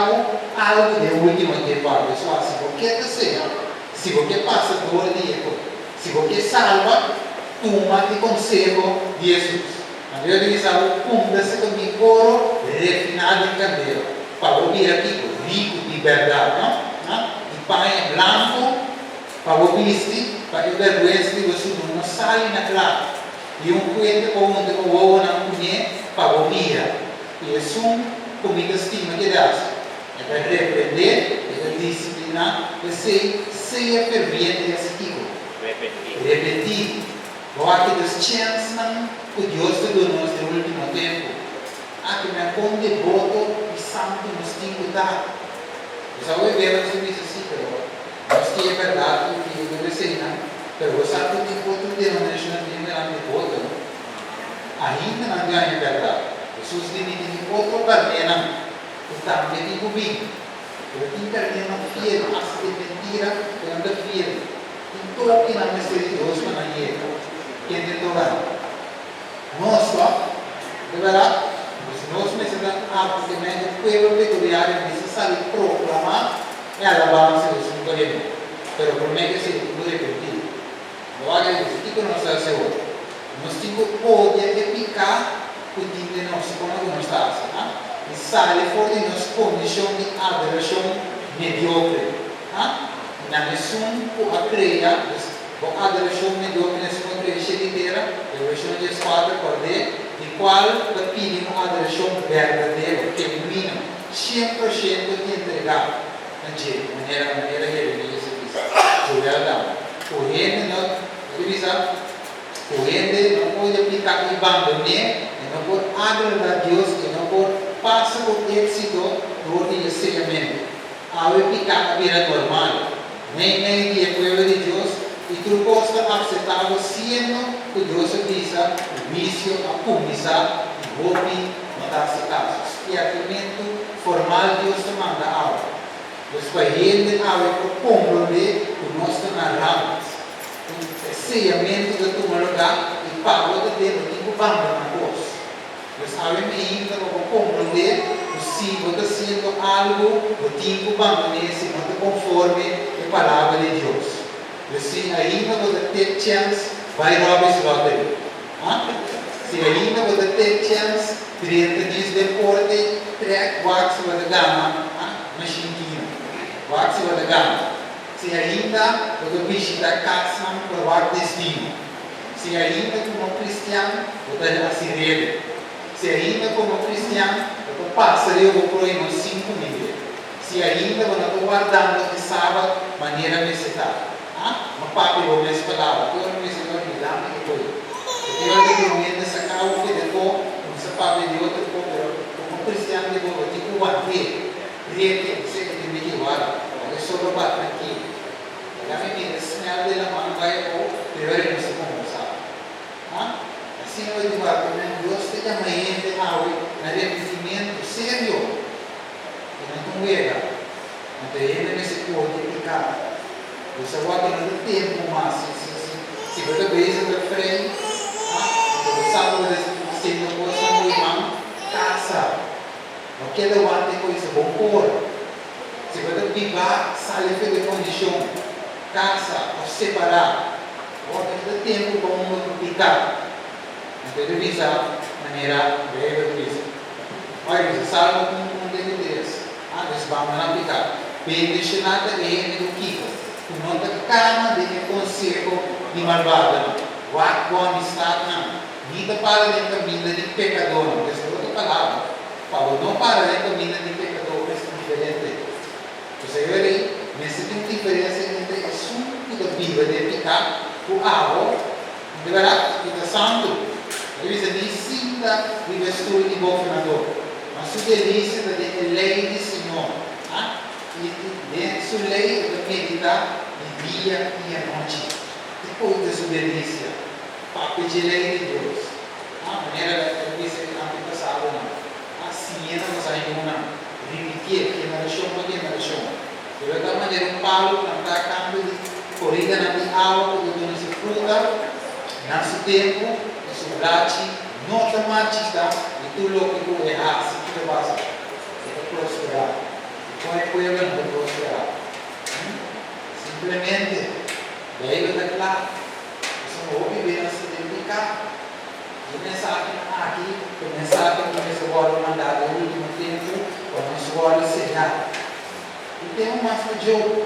algo de último que parte. Pessoal, se você deseja, se você passa todo o dia, se você salva, toma de conselho de Jesus. A Deus diz algo, cumpra-se com o coro refinado em candeeiro. Para ouvir aqui, rico de verdade, não? De pai branco, para ouvir-se, para que a vergonha de você não sai na clara. E coelho com o ovo na mulher, para ouvir. E Jesus comida estima que dá. É para repreender, é para disciplinar, é seja ferviente esse tipo. Repetir. Agora que das chances que Deus te deu no último tempo. Que me conde voto e santo nos tem que dar. Você vai ver o que diz assim, mas que é verdade, que eu deve ser, não? Pero você sabe que tem outro denominação de voto. Ainda não ganha verdade. Jesus tem outro carneiro, que também tem o vinho. Eu tenho carneiro fiel, as de mentira, eu ando fiel. Então, que não é misericórdia, mas não é. Quem tem tolerância? Nós, de verdade, nós necessitamos absolutamente o pueblo peculiar necessário proclamar e alabança do Senhor. Pero por meio que se não repetir. Agora, isso que nós fazemos hoje. Nós temos que poder picar o time de nós, como nós estamos. E sair fora de nossa condição de adoração mediocre. Na missão, a criar, a adoração mediocre nessa condição inteira, a adoração de espada, poder, de qual pedimos a adoração verdadeira, genuína, 100% entregada. De maneira religiosa. Corrente não pode aplicar e abandonar, não pode agradar a Deus, não pode passar por êxito do ensinamento. Ao aplicar a vida normal, nem que é povo de Deus, e tu possa aceitar sendo que Deus diz o vício, a punição, o golpe, não dá se caso. Expiatamento formal Deus te manda algo. Os países ao compreender o nosso narramos. O sellamento da tua lugar e pago de Deus, tipo banda na voz. Mas ao ainda não compreender o símbolo está sendo algo do tipo banda nesse, não conforme a palavra de Deus. Se ainda você ter chance, vai roubar esse lottery. Se ainda você ter chance, 30 dias deporte, track, wax, você gama, machine. Wax vai dar. Se ainda você visita casa para o destino. Se ainda como cristiano você é assim. Se ainda como cristiano você passa eu vou por aí nos 5 mil. Se ainda você está guardando de sábado maneira necessária. Mas papi vou me falar, eu não me sei o que dá me foi. Eu acho que eu me nessa casa que depois você papi de outro como cristiano de boa tipo bater. Rieke, você que tem que guardar. Sobre o bato aqui, a menina, se ela der a mão, vai ou pior não se conversar. Assim eu digo, Deus tem amanhã de água, na arrependimento sério. E não erra. Então ele não se pode explicar. Você vai ter muito tempo, mas se você beija para frente, você sabe que você não pode ser um irmão, casa. Não quer levar coisa boa cor. Se você vivar, sair de condição, casa, ou separar, ou ter tempo para multiplicar. Então, revisar de maneira breve. Olha, você sabe como deve ter. Nós vamos aplicar. Bem destinada é do Kiko. Não está calma de conselho de malvada. What one está não. Nida para de caminho de pecador. Essa é outra palavra. Paulo não para de caminho de pecador, mas é diferente. Você vê, nessa tem diferença entre assunto da Bíblia de ficar o água, de verdade, que está santo. Ele diz, necessita de vestir de governador. Mas sua delícia é a lei do Senhor. E sua lei é meditar de dia e à noite. Depois da sua delícia, para pedir a lei de Deus. A maneira que ele disse que não tem passado, não. Assim, não sai uma. Repetir que na região para que na região. De outra maneira, Paulo não está a campo de corrida na água, que não se fruta, nosso tempo, nosso grate, não está machista, e tudo o que tu erras, o que tu vas a prosperar. Então é coisa que não prosperar. Simplesmente, daí eu estou claro, você não ouve bem, você tem que ficar. E a mensagem aqui, a mensagem que nós agora mandar no último tempo, para nós agora ensinar. E tem um máximo de jogo.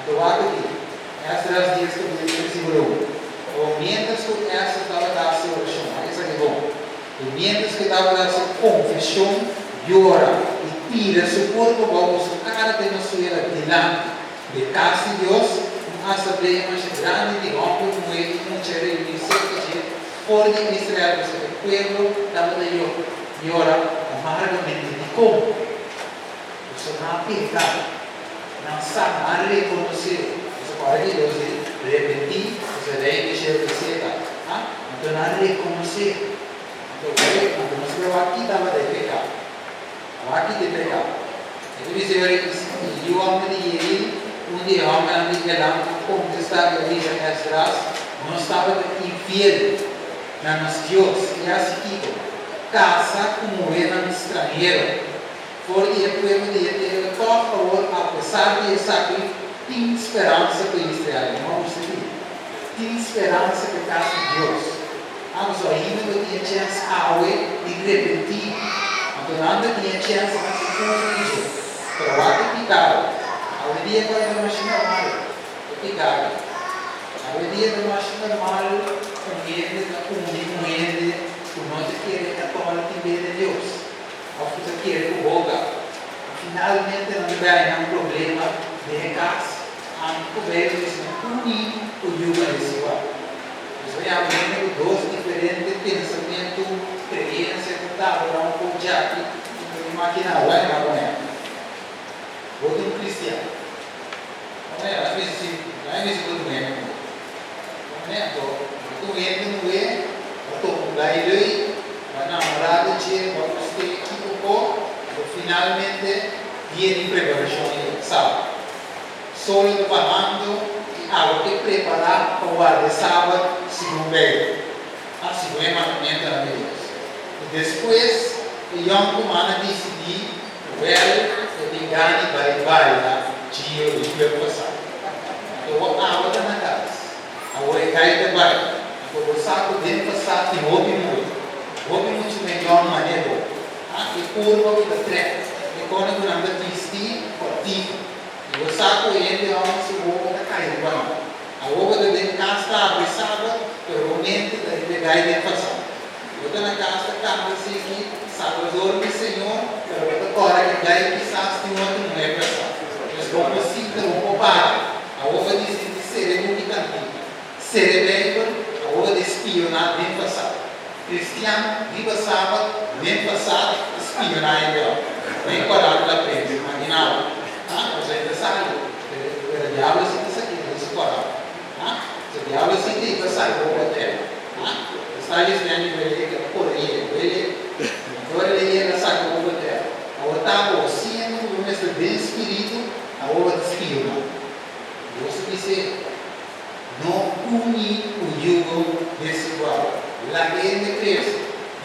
Então, aqui, essas são as dias que eu disse segurou. Ou mientras que essa estava a dar a sua oração, essa é bom. E mientras que estava a dar a sua confissão, llora y tira su cuerpo bajo su cara de nuestra delante de casa de Dios, una asamblea más grande de hombres como él, un chévere y un secreto, por Israel, el pueblo, estaba de llora amargamente de cómo. Eso no aplica, no sabe reconocer. Eso para que Dios repetir, eso debe ser receta. Então não reconhecer. Então nós vemos aqui estava de pecado. Aqui de pecado. Então diz que o homem de ele, onde o homem de Elam, como está a Bíblia Esdras, não estava infiel na nosso Deus. E assim que casa como era estrangeiro. Porque o povo de ele, por favor, apesar de estar aqui, tem esperança para Israel. Vamos seguir. Tem esperança para a casa de Deus. Vamos ainda não tinha chance de repetir. Então, ainda tinha chance de se corrigir. Pero aqui picado. Ao dia que eu não achei normal, picado. Ao dia que eu não achei normal, com ele, o nosso querer católico em vez de Deus. Ao que você quer com o boga. Finalmente, não vai um problema de recaço. Há um problema de se punir o yuga de Siwa. Realmente dois diferentes pensamentos, crenças, que estavam um pouco de aqui, imaginar, vai na manhã. Outro um cristiano. Não é? Às vezes, não é mesmo tudo mesmo. Não é? Tudo mesmo não é. Eu estou com gailei, vai namorar, vai gostei aqui um pouco, finalmente, dia de preparação, sabe? Só eu falando. Algo que preparar para o ar de sábado, segundo veio. A segunda mandamento da Bíblia. E depois, o Yom Kumana decidiu, o engane vai, dia do dia passado. Então, a água está na casa. A água é caída vai. Então, o saco dentro passado tem houve muito melhor maneira. E curva que está treta. E quando eu ando vestir, cortivo. O saco ele é o ovo da caída. A ovo da casa está abrissada, pelo mente da ilegal de passar. Eu estou na casa, casa assim que Salvador do Senhor, pero agora que vai quizás tem outro não é passar. Mas como assim, não vou parar. A ovo diz que cerebro que cantinho. Cerebro, a ovo de espionar bem passado. Cristiano, viva sábado, bem passado, espionar melhor. Bem corado da prensa, imaginava. Você ainda sabe, o diabo se diz aqui, não se corre. O diabo se diz que sai o hotel. Está dizendo que ele é por ele, agora ele é sai o hotel. Agora está o sino, o mestre bem espírito, a obra de espírito. Você disse, não une o jugo desigual. La gente cresce,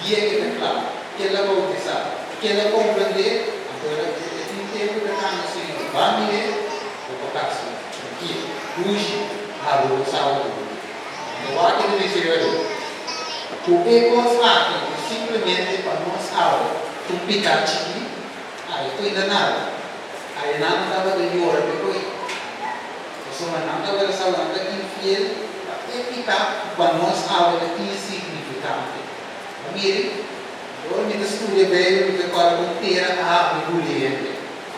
dia que está claro, que ela bautizar, que ela compreender, agora tempo da casa do Senhor, vai me ver, vou para casa, aqui, hoje, a luz salva tudo. Então, aqui no Senhor, o que constata, simplesmente para nós aula, um picante aqui, aí foi ainda nada. Aí nada estava de hora, depois, só não estava de salvando aqui, fiel, até picar, para nós aula aqui, insignificante. Mire, agora me estuda bem, me decora inteira a árvore.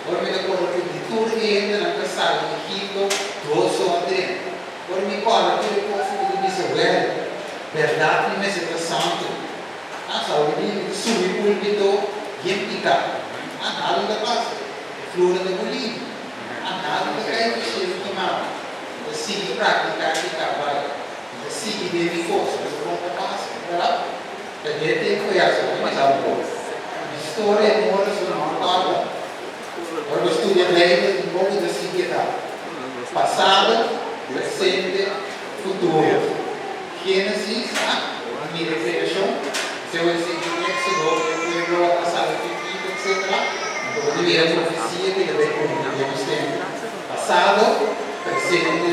Agora me decora que de tudo ainda na casa de Quito, dois ou três. Agora me fala que depois que disse, velho, verdade, mas é santo. A saúde subir por pito, quem picar. A nada da paz, flora da bolívia. A nada da cair do cheiro de mal. Assim, praticar que trabalha. Assim, que deve força, mas não da paz, verdade? Porque tem que conhecer, mas há um pouco. História é uma das palavras. Agora eu estudo a lei um pouco da seguinte: passado, presente, futuro. Gênesis, a minha criação, seu ensino, Exodus, a passada, etc. Então, eu devia profecia que deve com passado, presente,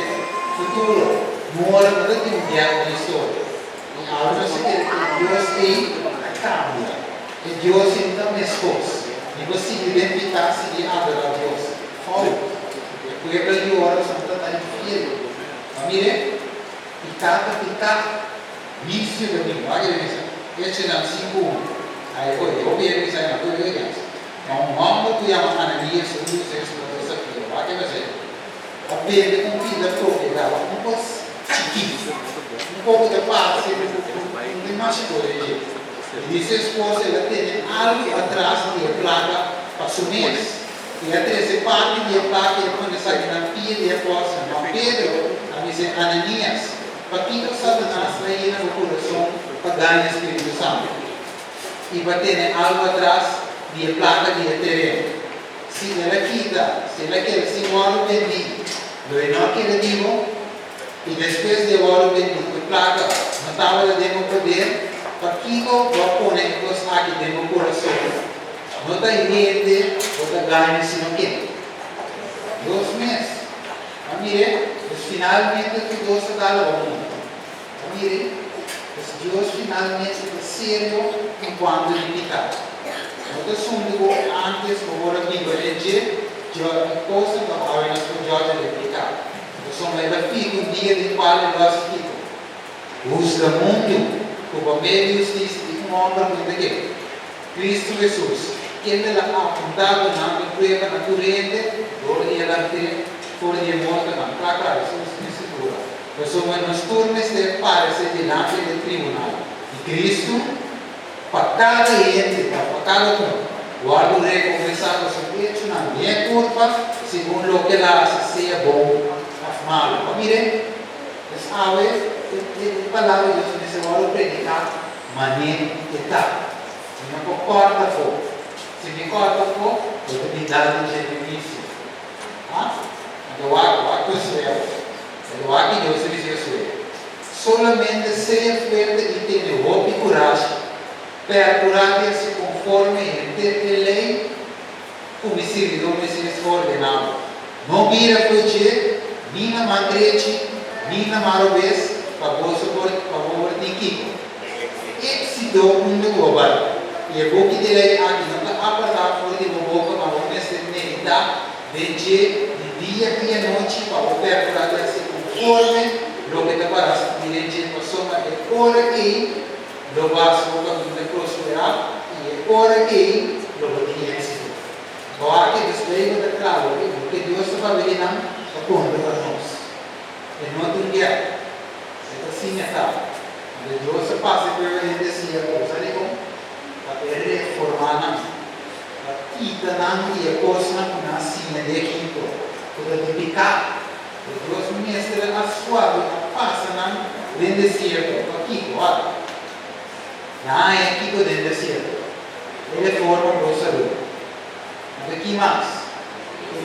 futuro. Mora no último dia da história. Agora você quer que Deus tem cambia. E Deus então é esposo. E você identificar-se de adorar a Deus. Olha, o pueblo de ouro são totalmente fiel. Mire, picar, vício de mim. Olha isso. Este não 5-1. Aí, olha, eu vi isso aí na tua vez. Então, vamos que a Ananias subiu seus esposos aqui. Vai que você. A perda com vida própria, um pouco chiquinho. Um pouco de paz, não tem mais coisa. E disse a esposa, ela tem algo atrás de placa para sumir. E a terceira parte de placa, quando sai na pia de aposta, não Pedro, a dizer Ananias, para que o Satanás vai no coração para ganhar o Espírito Santo. E vai ter algo atrás de placa de terreno. Se ela quita, se ela quer se igual pedir, não quer digo, e depois de igual pedir, a placa não estava dando poder, para que eu vou pôr aqui dentro do coração. Não está rende, não está ganhando se não quer. 2 meses. Mire, finalmente que Deus está lá. Mire, Deus finalmente é sério enquanto ele fica. Não está sundo antes, como eu digo, ele já posso dar a nossa Jorge de ficar. Então, vai ficar dia de qual nós ficamos. Os do mundo, como meio justiça de homem muito aqui. Cristo Jesus. Que ele ha apuntado na prueba na corrente, onde ela tem fora de morte, claro, isso não se segura. Mas nos turnos de parece diante do tribunal. E Cristo, para cada ente, para cada um, guarda o rei conversar com seu peito, na minha culpa, segundo o que ela seja bom ou mal. Mire, sabe, a palavra de Deus nesse hora predicar, maneira que está. Não concorda com. Se me corta um pouco, eu vou me dar de benefício. Eu acho que Deus diz isso. Solamente seja feita e tenha roupa e coragem para curar-se conforme a lei, como se lhe for ordenado. Não vira fugir, nem na madrete, nem na marobês, para favor de Kiko. E se deu mundo global. E é bom que ele aqui não está apartado fora de uma boca, mas vamos necessitar de dia e noite para o pé para se conforme o que está para dirigir a pessoa é hora que o vaso vai prosperar e é hora que o vai êxito. Então aqui despeito está claro que Deus está vendo a conta para nós. E não tem guerra. É assim está. Deus passa por ele assim a coisa de como reformar a quita não e a coisa não assim de equipo para picar Deus me mostra a suave passa não dentro do deserto aqui olha não é aqui dentro do deserto ele forma para o saúde aqui mais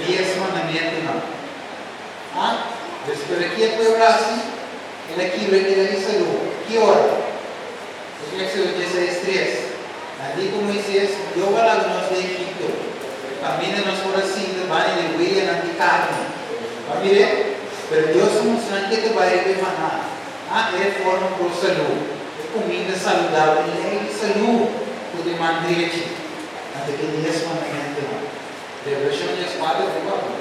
ele é mandamento não depois aqui é para o Brasil ele aqui vai ter saúde que hora o que é que você diz estresse ali como Moisés, eu vou lá nós de Egito, caminha nós por assim, de banho de guia, na de carne. Mire, pero Deus mostrando que te vai emanar. É forma para saúde, é comida saudável, é saúde, pode manter aqui. Até que dia esse mandamento, devoção de espada de Paulo.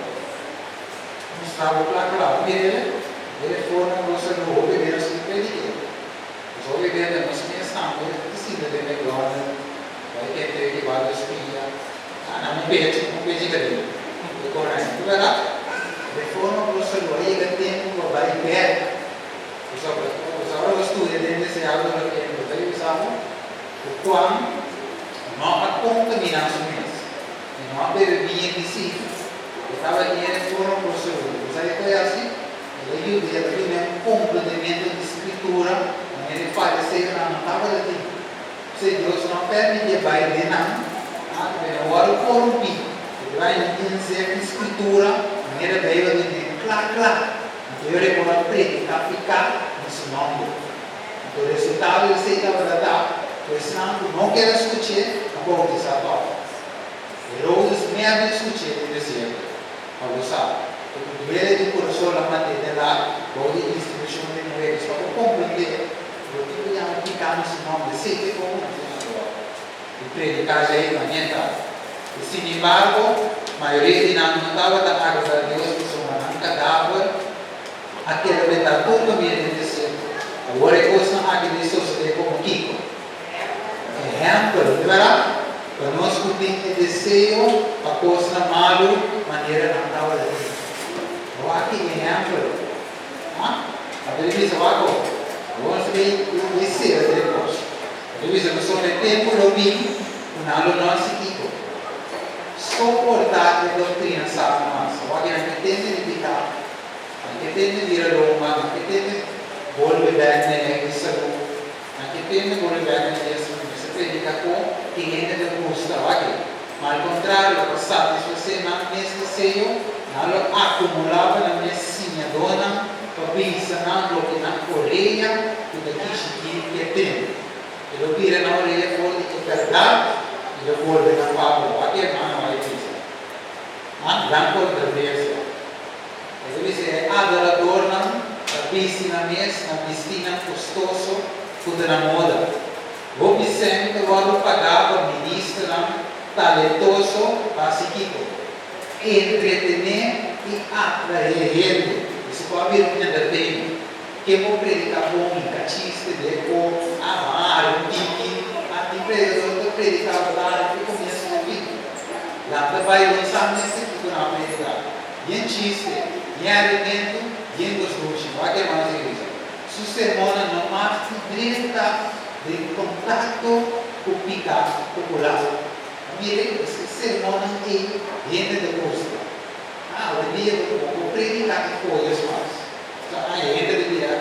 Mostrava claro, mire, é forma para saúde, obedecer sem pedir. Os obedientes nós pensamos, precisa de melhor. Vai ter que vários dias. Não pede cadê? Correto, verá? Reforma processual aí que tem um vai ver. Os agora estudos dentro desse água que é o daí usamos o qual não há contaminações, não há bebida que se. Estava aqui em reforma processual. Você aí assim? Ele viu que é um complemento de escritura, ele faz ser não estava ali. Se Deus não permite, vai ver não. Agora o corrompido, ele vai dizer a escritura, maneira veio de dizer, claro. Então ele pode predicar, ficar nesse nome. Então o resultado ele sei que vai dar, pois não quer escutar, a boca de Satã. Herodes mesmo escutar, ele dizia, para você, porque ele de coração a matéria lá, pode instrução de mulheres, para compreender. Porque eu ia ficar nesse nome, sei que como e predicar aí na minha casa. E sin embargo, a maioria de nós não estava da água de Deus, que são um cadáver, aquela verdade tudo me aconteceu. Agora é coisa não há que dizer como Kiko. Exemplo, verá? Para nós que tem que desejo, a coisa malo, maneira não estava ali. Eu aqui exemplo, a televisão agora, vamos ver o desejo depois. A televisão sobre tempo no bem, o nalo não se quito. Suportar a doutrina sabe mais. O aqui não tem de ficar, não tem de vir a Roma, não tem de volver back na igreja, não tem de volver back na igreja. Predica com quem ainda não gosta aqui. Mas ao contrário, o passado, se você não tem esse desejo, não acumulava na minha sinha dona, para pensar não que na orelha, que daqui que tem. Ele vira na orelha for de verdade, ele volta na palavra, aqui é não vai dizer. Não pode ver. Ele diz, adorador não, a piscina mesmo, a piscina custoso, tudo na moda. Vou dizer que logo pagava ministro talentoso psíquico, entretener e atrair. Isso pode vir de tempo. Que vou predicar bom em catista, depois amar, tique, a empresa eu predicava lá no começo do vídeo. Lá vai lançar nesse tipo na predicar. E em chiste, em alimento, e em gostoso. Vai que mais igreja. Su sermão não mais direta de contato com o picado popular. Mire, esse sermão é gente de custo. O dia eu predicar que coisas mais. A gente devia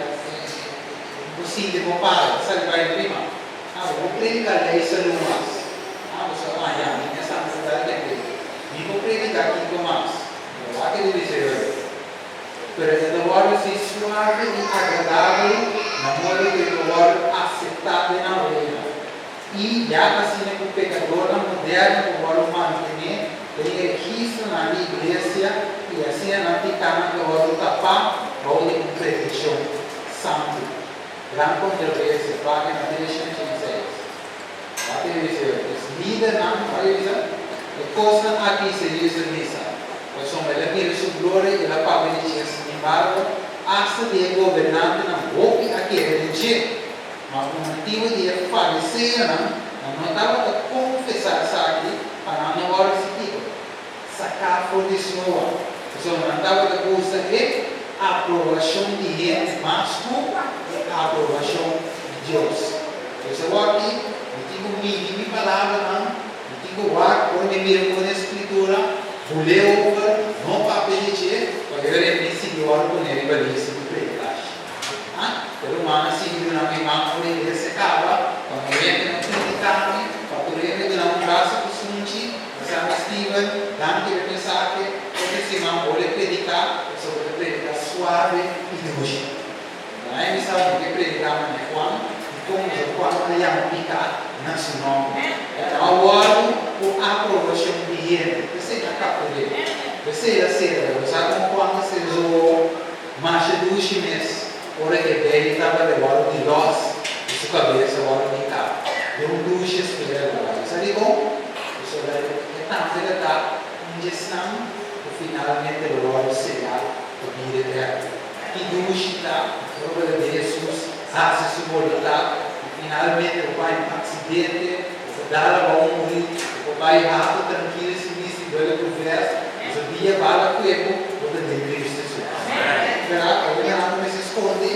impossível de comparar, sabe, vai prima. Vou predicar isso no mais. Você vai amanhã, essa cidade é aqui. E vou predicar aqui com mais. Lá que ele diz, pero el lugar es suave y agradable, namoro del lugar aceptable en la vida. Y ya casi como pecadora moderna, como lo mantener, el registro en la iglesia y así en la ticana que lo tapar, o de predicación santo. Gran controversia, para que na direction 16. Para que dizer, vida não vai dizer, a coisa aqui se diz missa. Ela mira sua glória e ela paga de dia, sin embargo, hasta de governante na boca aqui é de dia. Mas o motivo de falecer, não estava a confessar isso aqui, para não agora se sacar fora de sua. Não estava a buscar a aprovação de gente, mas a aprovação de Deus. Eu aqui, eu digo minha palavra, eu digo quando eu miro com a escritura, Buleu não papel de para ver ele senhor com ele para isso do predicagem. Pelo menos se não me manda ele se acaba, quando ele não predicar, para poder ele não braço com sunti, sabe Steven, dan que pensar que esse irmão pode predicar, sobre predicar suave e doce. Não é sabe que predicar não é quando ele aplicar na seu nome. Agora o aprovação de ele, você já capta dele. Você já sei, você como quando você usou marcha do chinês, hora que ele estava levando de nós, e sua cabeça agora de cá. Deu duche espelho agora. Sabe como? Isso vai estar injeção, e finalmente o Lord será o vida eterno. E duche está, a prova de Jesus, hace sua vontade, e finalmente o pai em acidente, dar a morrer, o pai rápido, tranquilo, se visse, doido por verso, mas o dia bala com ele, o poder de Cristo Jesus. Verá, o dia não se esconde,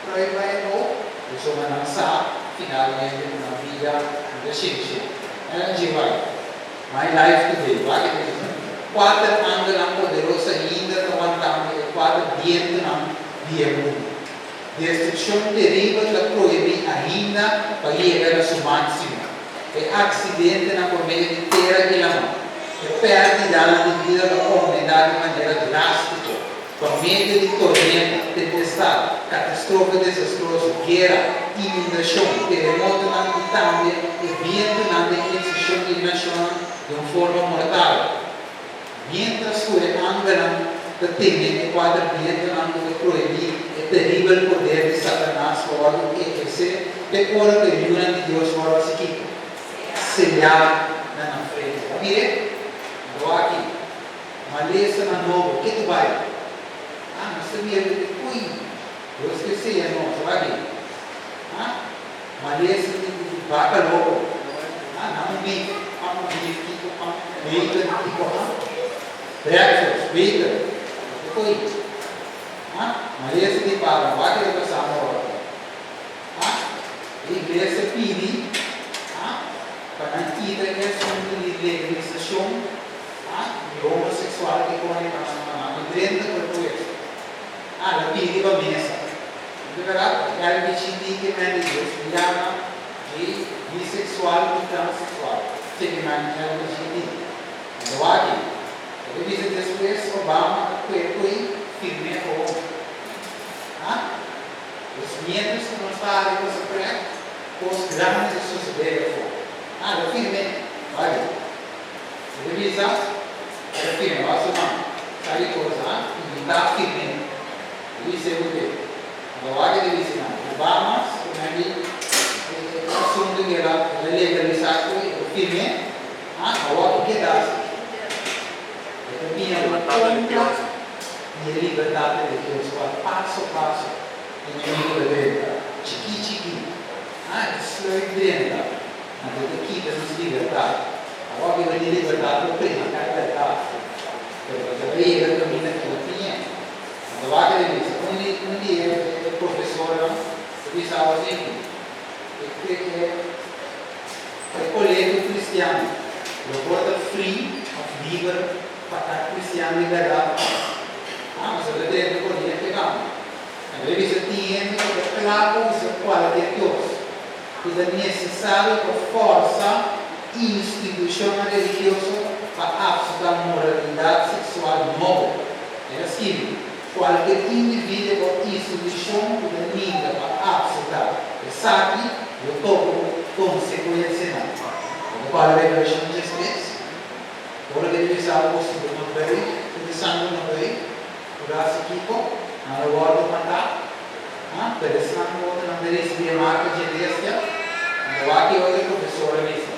para ele vai no, o senhor vai lançar, finalmente, na vida da gente. A gente vai. My life today, vai que 4 anos não poderoso ainda, não aguentamos, 4 dias não, dia muito. Destruição terrível da proibir ainda para chegar a seu máximo. É acidente na comédia inteira que ela perde a vida da comunidade de maneira drástica, por meio de tormenta, tempestade, catástrofe desastrosa, guerra, inundação, terremoto na Itália, evento na destruição de nação de uma forma mortal. Mientras que andaram da temente quadra vento de proibir o terrível poder de Satanás fora do que exercer, pecora que reúna de Deus fora do que sellar na frente. Mire, vou aqui, uma lista na nova, o que tu vai? Mas também eu esqueci a nova, aqui. Uma lista de vaca louca. Não me bacon, tipo, breakfast, bacon. Ito Maria se para, bakit ito sa amor? Iglesia pidi, nakita niya sa legalisasyon, homosexual que com a drenta por isso. La pidi ba mesa. Diba? Kaya bichindi que man Deus chama de bissexual e transexual. Sige man niya bichindi. Dawagi. Ele diz depois Obama foi firme o os miembros que não estavam com essa pré, os grandes de suceder. Lo firme, vale. Ele diz era firme, nossa mão. Sabe coisa, e está firme. Ele diz o quê? Agora ele diz Obama, o assunto que era legalizado, firme, agora que dá. Minha conta e a liberdade de Deus passo a passo inimigo da venda chiqui slave venda aqui da nossa liberdade agora que vai ter liberdade eu tenho a liberdade a vida caminha que eu tinha agora que ele disse um dia o professor disse assim é colégio cristiano eu vou free of legal para cristiano liberado mas eu devo poder pegar ele disse tinha que claro qual é Deus que é necessário para força institucional religiosa para absolutar moralidade sexual móvel é assim qualquer indivíduo ou instituição que é linda para absolutar sabe eu toco consequência não qual é a revelação de Jesus agora que ele sabe o que não veio pensando no veio Kurasa kiko, na lugar mata, peresna mo na deris de marca de igreja, na waki olha professora mesa.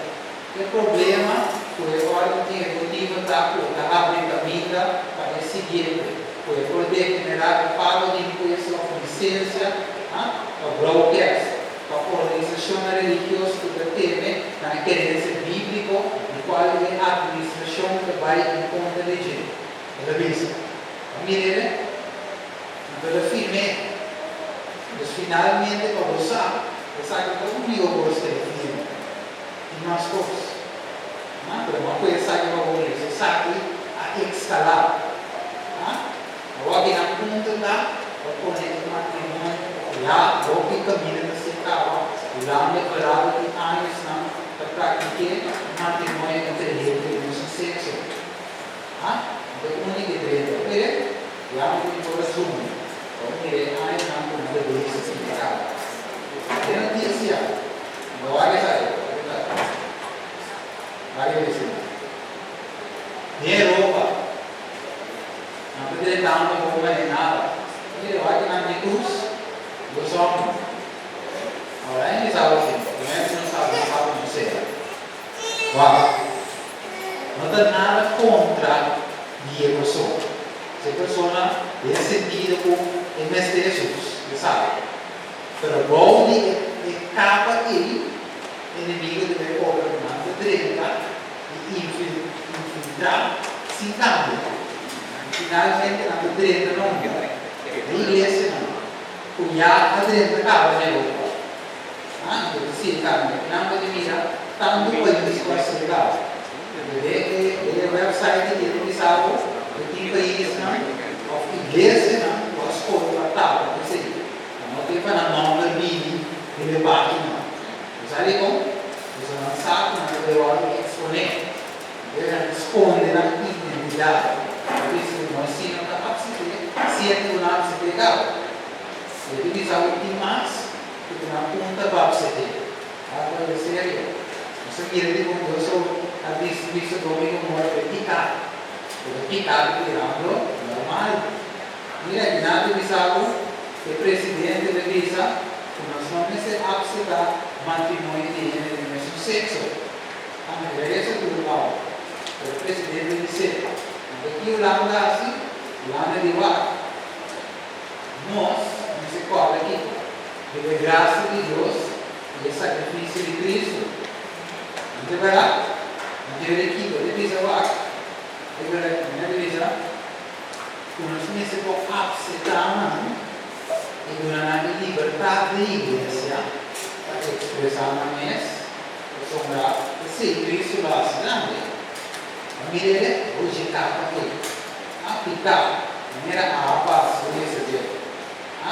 O problema foi agora que tinha motivo da abre caminho para seguir, foi poder generar pago de imposto de licença, para broadcast, para organização religiosa que teve na querência bíblico, de qual é a administração que vai em conta de gente. Ela visa. Mire, pero firme, pues finalmente para usar, sabe que todo mundo gosta de firme, e mais coisas, pero uma coisa sabe que vai você sabe a escalar, agora que na ponta lá, para poner o matrimônio, lá, o que caminha na cidade, lá me falava de anos para praticar o matrimônio entre ele e o sexo, única igreja, lá no coração, como ele é não como deve ser explicado. É notícia, não há que sair, vai ver nem Europa, não pode dar uma bomba nem nada, ele vai que na cruz, do som, agora ele sabe assim, primeiro não sabe não sei, não tem nada contra dia pessoa. Se a pessoa é sentida com o mestre Jesus, sabe? Pero bom de capa ele, inimigo de ver obra de direita e infiltrar sem cambio. Finalmente na direita não é. Na igreja não. O já a direita acaba na Europa. Então se cambia. Não pode mirar tanto país para ser legal. Ele website dele sabe que país não, a igreja não, as coisas para tal, para ser. Não tem para não permitir ele bate não. Sabe como? Você não sabe, não tem hora que exponer. Ele esconde na identidade. Por isso não ensina a capacidade, se é que não se legal. Ele diz algo que mais que na ponta para você ter. Agora é sério. Você quer dizer como eu sou a vice domingo mora vertical. O vertical tirando normal. Mira, nada de algo que o presidente le diz que nós não se absolutar matrimônio de gênero do mesmo sexo. A mulher é tudo o presidente disse, aqui o lado da assim, o lado de lá. Nós, nessa escola aqui, pela graça de Deus e o sacrifício de Cristo, não verá? Antes de que eu devia falar, eu devia nós mesmos aceitar e durante a liberdade da igreja para expressar na mesa, sombra, se Cristo lá se grande. A mira hoje está aqui, aplicar, a mira a paz, o isso de, a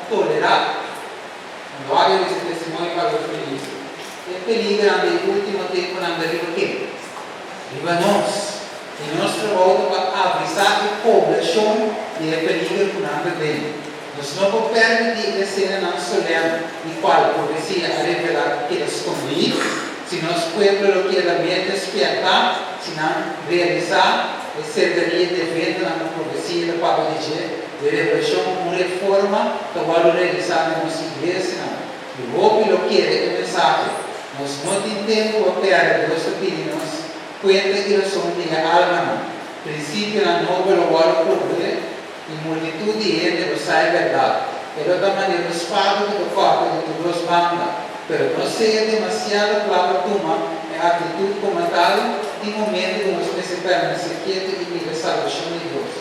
tolerar, quando há esse testemunho para os filhos, é peligrante no último tempo na vida aqui. Viva nós. E nós trabalhamos para avisar a população de peligro que não tem. Nós não podemos permitir que seja não solene e qual profecia a revelar que é escondido, se nosso povo quer realmente despertar, se não realizar a certeza de venda na profecia da palavra de Deus, de revelação, uma reforma que vai realizar na nossa igreja. E o povo quer a mensagem. Nós não temos a perder nossa opinião. Cuenta que los hombres alma, principio la nova lo vuole produrre, in moltitudine di gente lo sai verdad, pero da manera lo sparo che lo fa de tu los banda, pero no sea demasiado claro toma e actitud como tal di momento que nos necesitamos quietos y la salvación de Dios.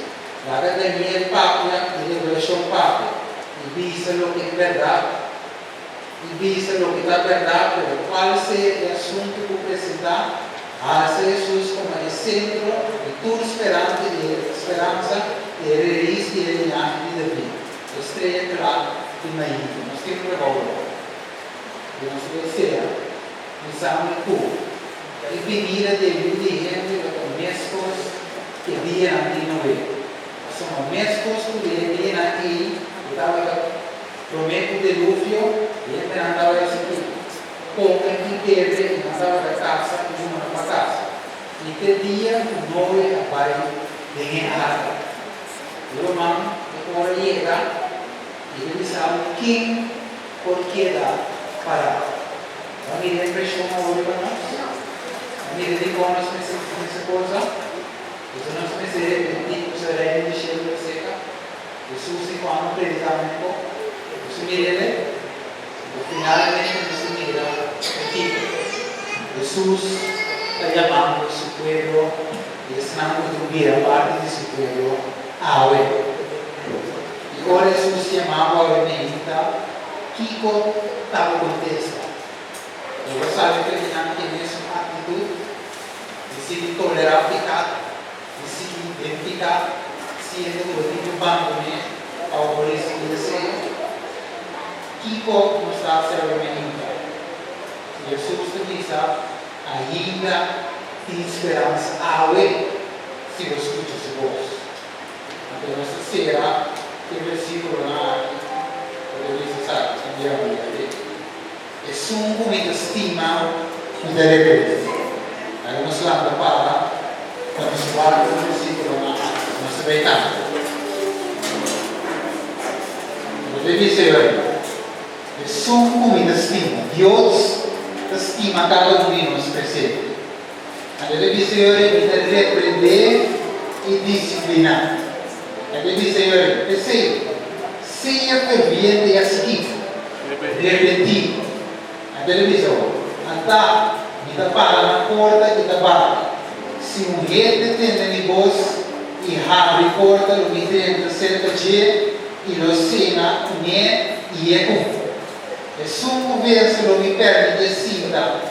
La verdad es el Papa y la revelación Papa, y dice lo que es verdad, y dice lo que es verdad, pero cuál sea el asunto que presentar, hace Jesús como el centro de tu esperanza y el raíz y el linaje de vida. Estrella clara y maíz, nos tiene trabajo. Y nos desea, pensamos en tú, y venir de gente de los mescos que vienen aquí no ve. Son los mescos que vienen aquí, que estaba prometo diluvio, y él andaba así. Como que teve e andava da casa e uma para casa. E que dia não é vai nem água. O irmão agora chega e ele sabe quem por que dá para. A minha impressão agora para nós. A minha de como nós pensamos nessa coisa. Então nós pensamos que o sereno de cheiro de seca. Jesus se quando predicamento. Isso me dele. Finalmente se mira aquí. Jesús está llamando a su pueblo y está construyendo parte de su pueblo a hoy. Y ahora Jesús llamaba a la menita, Kiko estaba contesta. Pero sabe que tiene esa actitud de ser tolerar pecado, de ser identificar, siendo que lo abandone a obedecer el deseo. Kiko nos está haciendo menina. Jesus te diz, ainda tem esperança a ver se você escuta sua voz. Então, essa será o versículo lá, ele diz, sabe, que é um momento estima e de repente. Aí nós lá para, quando nós guardamos o versículo lá, nós veitamos. Ele diz, é um momento estima. Deus estima cada um de nós presente. Ele diz, Senhor, me deve repreender e disciplinar. Ele diz, Senhor, seja ferviente e assertivo, repetido. Ele diz, andar, me dá para na porta e da barra. Se um rei detende de voz e abre a porta, o me tenta cerca de e lo cena, né, e é com. E sumo verso lo mi permette sinta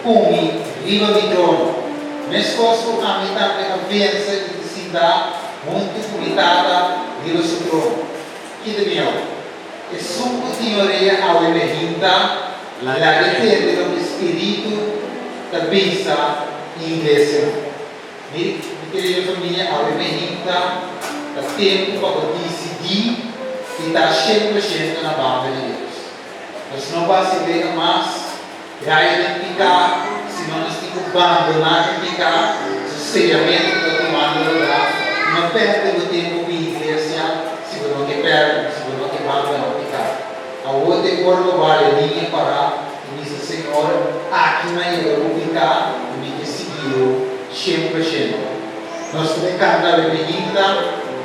come viva mi trono. Mescoso a metà che avvenza di sinta molto puritata di lo suo trono. Chiediamo, e sumo continuare a emerginta la retete dello spirito da pensa in iglesia. Mi querida famiglia, a emerginta da tempo para decidir e está sempre na banda de Deus. Nós não vamos se ver mais, já identificar, se nós temos abandonar identificar, seriamente do comando lugar, não perde o tempo com a igreja, se você não quer perder, se você não quer abandonar. A outra coisa vale a linha para e diz, Senhor, aqui na eu vou ficar e me decidiu 100%. Nós vamos cantar a bendita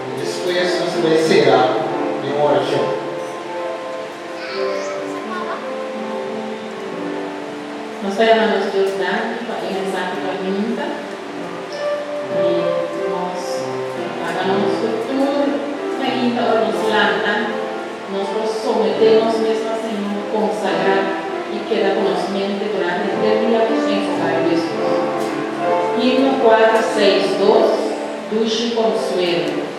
e depois nós vamos encerrar em oração. Nós Nós chamamos de Jordão em Santa Caminha e nós pagamos tudo ainda nos lanta, nós sometemos mesmo assim consagrar e queda conhecimento durante o dia em cada Jesus. Himno 462, Dulce Consuelo.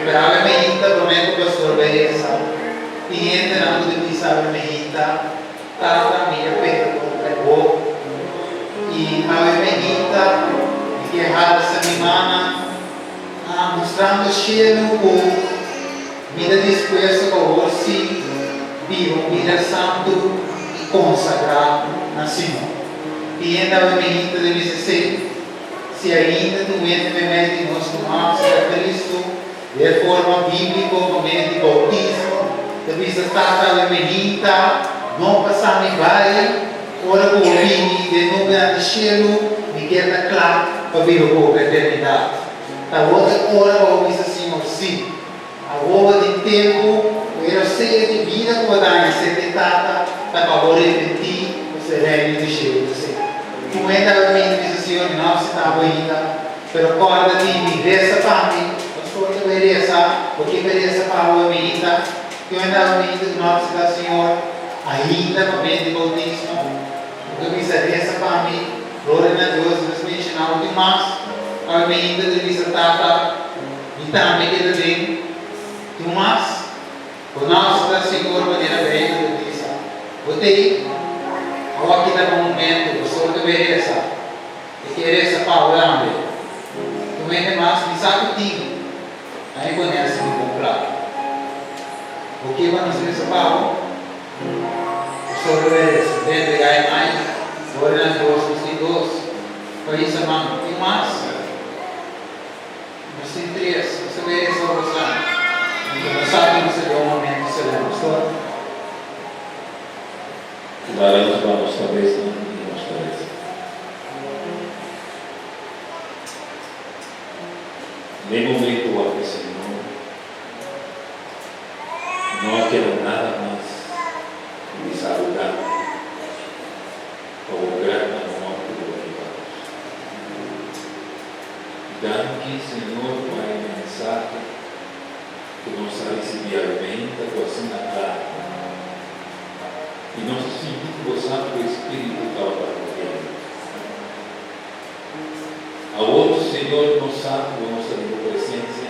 Veramente prometto per sorpresa, niente non di cui sabe medita, tanta mia per comprego, e ave medita, che ha settimana, mostrando cielo o vida dispersa con orsi, vivo, vida santo e consagrado na Senhor. E ainda ave medita de me se ainda tu entra em nosso nosso Cristo, de forma bíblica, momento de bautismo, depois da tata medita, não passar nem vai, ora com o fim de no grande cielo, me queda claro para vir com a eternidade. A outra hora para ouvir Senhor, sim. A hora de tempo, era cheia de vida, com a danha sedentada, para favor de ti, o sereno de cielo. Como é que a minha Senhor, não estava ainda, pero acorda de mim, reza para mim, pastor, que mereça, porque mereça para a vida, que eu ainda ainda, nosso Senhor, ainda para bem de bautismo, porque me reza para mim, glória a Deus, nos mencionar o demais, a minha ainda de visitata, e também que também, demais, o nosso Senhor, maneira bem de dizer, botei, agora aqui está um momento, pastor, que mereça, que mereça para o grande, que mereça mais, me sabe o time, aí conhece me comprar. O que vamos ver essa Paulo? Sobre o dentro de mais, glória a Deus, os dois, para isso, irmão, tem mais. Mas tem três, você vê essa oração. Então, sabe que você deu um momento, você lembra, pastor? Daremos para a nossa cabeça e nossa cabeça. Nem momento aqui, Senhor. Não quero nada mais de saludar ou grata no nome do Deus. Dá-me, Senhor, para a mensagem que nos receber alimenta com assim na carne. E nós sentimos que o Santo Espírito está trabalhando. A outro Senhor, nos sabe, nossa presença.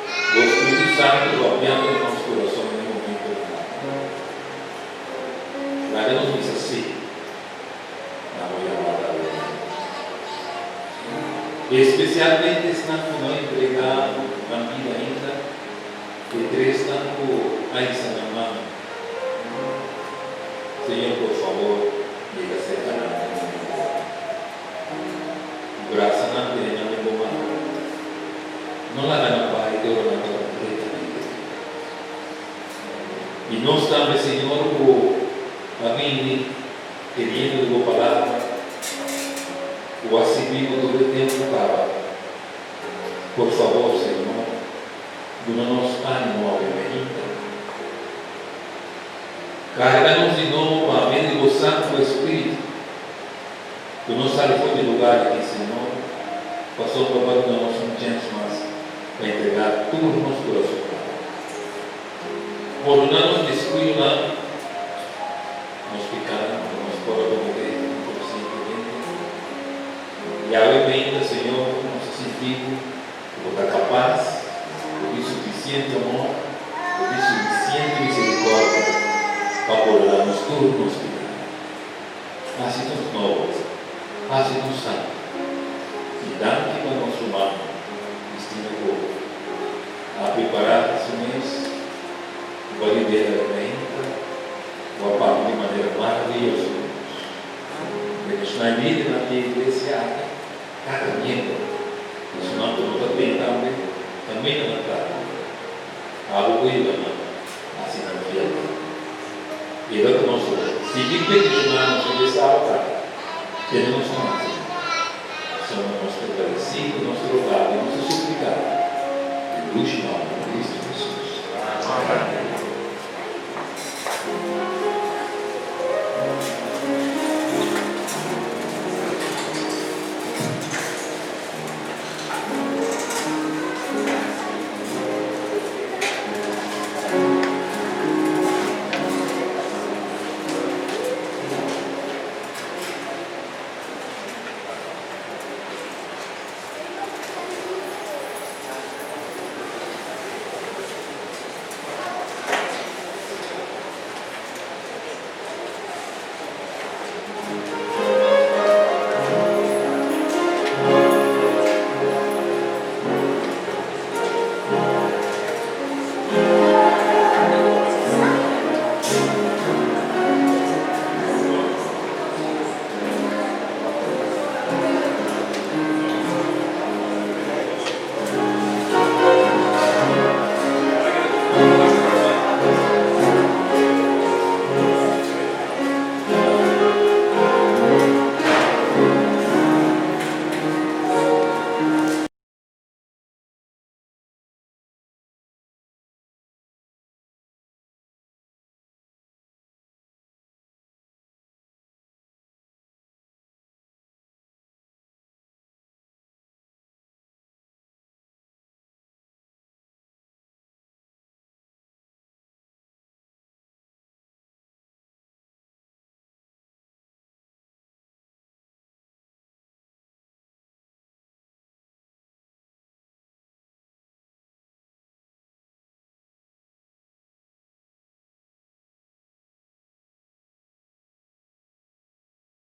O Espírito Santo trabalhando em nosso coração em momento de nada. Nos diz assim, na manhã maravilhosa. Especialmente estando não empregado, na vida ainda, que três tanto a ensinar. Senhor, por favor, diga certa na graça na terra na boa. Não lá na Pai, Deus na completamente. E nós também, Senhor, a mim, querendo a tua palavra, o assimido do tempo acaba. Por favor, Senhor, do nosso ânimo, obviamente. Carrega-nos de novo com a mente do Santo Espírito, que nos salvou de lugar aqui, Senhor, passou para baixo da nossa gente, mas para entregar tudo no nosso coração. Por não nos descuido lá, nos pecados, nos fora do poder, inconscientemente. E ainda, Senhor, nosso sentido, por estar capaz, por suficiente amor, por suficiente misericórdia, para podermos tudo nos pecados. Hace-nos novos, hace-nos santos, e dá-nos para o nosso humano, destino povo, a preparar esse mês, verdadeiramente, o aparo de maneira maravilhosa. Porque na vida da minha igreja, cada membro, isso não estou também não está. Algo cuidado, assim não fiel. E da nossa se peticionarmos sobre essa altar, teremos nós. Somos nosso agradecido, nosso rogado e nosso suplicado. E luz nome de Cristo Jesus. Amém.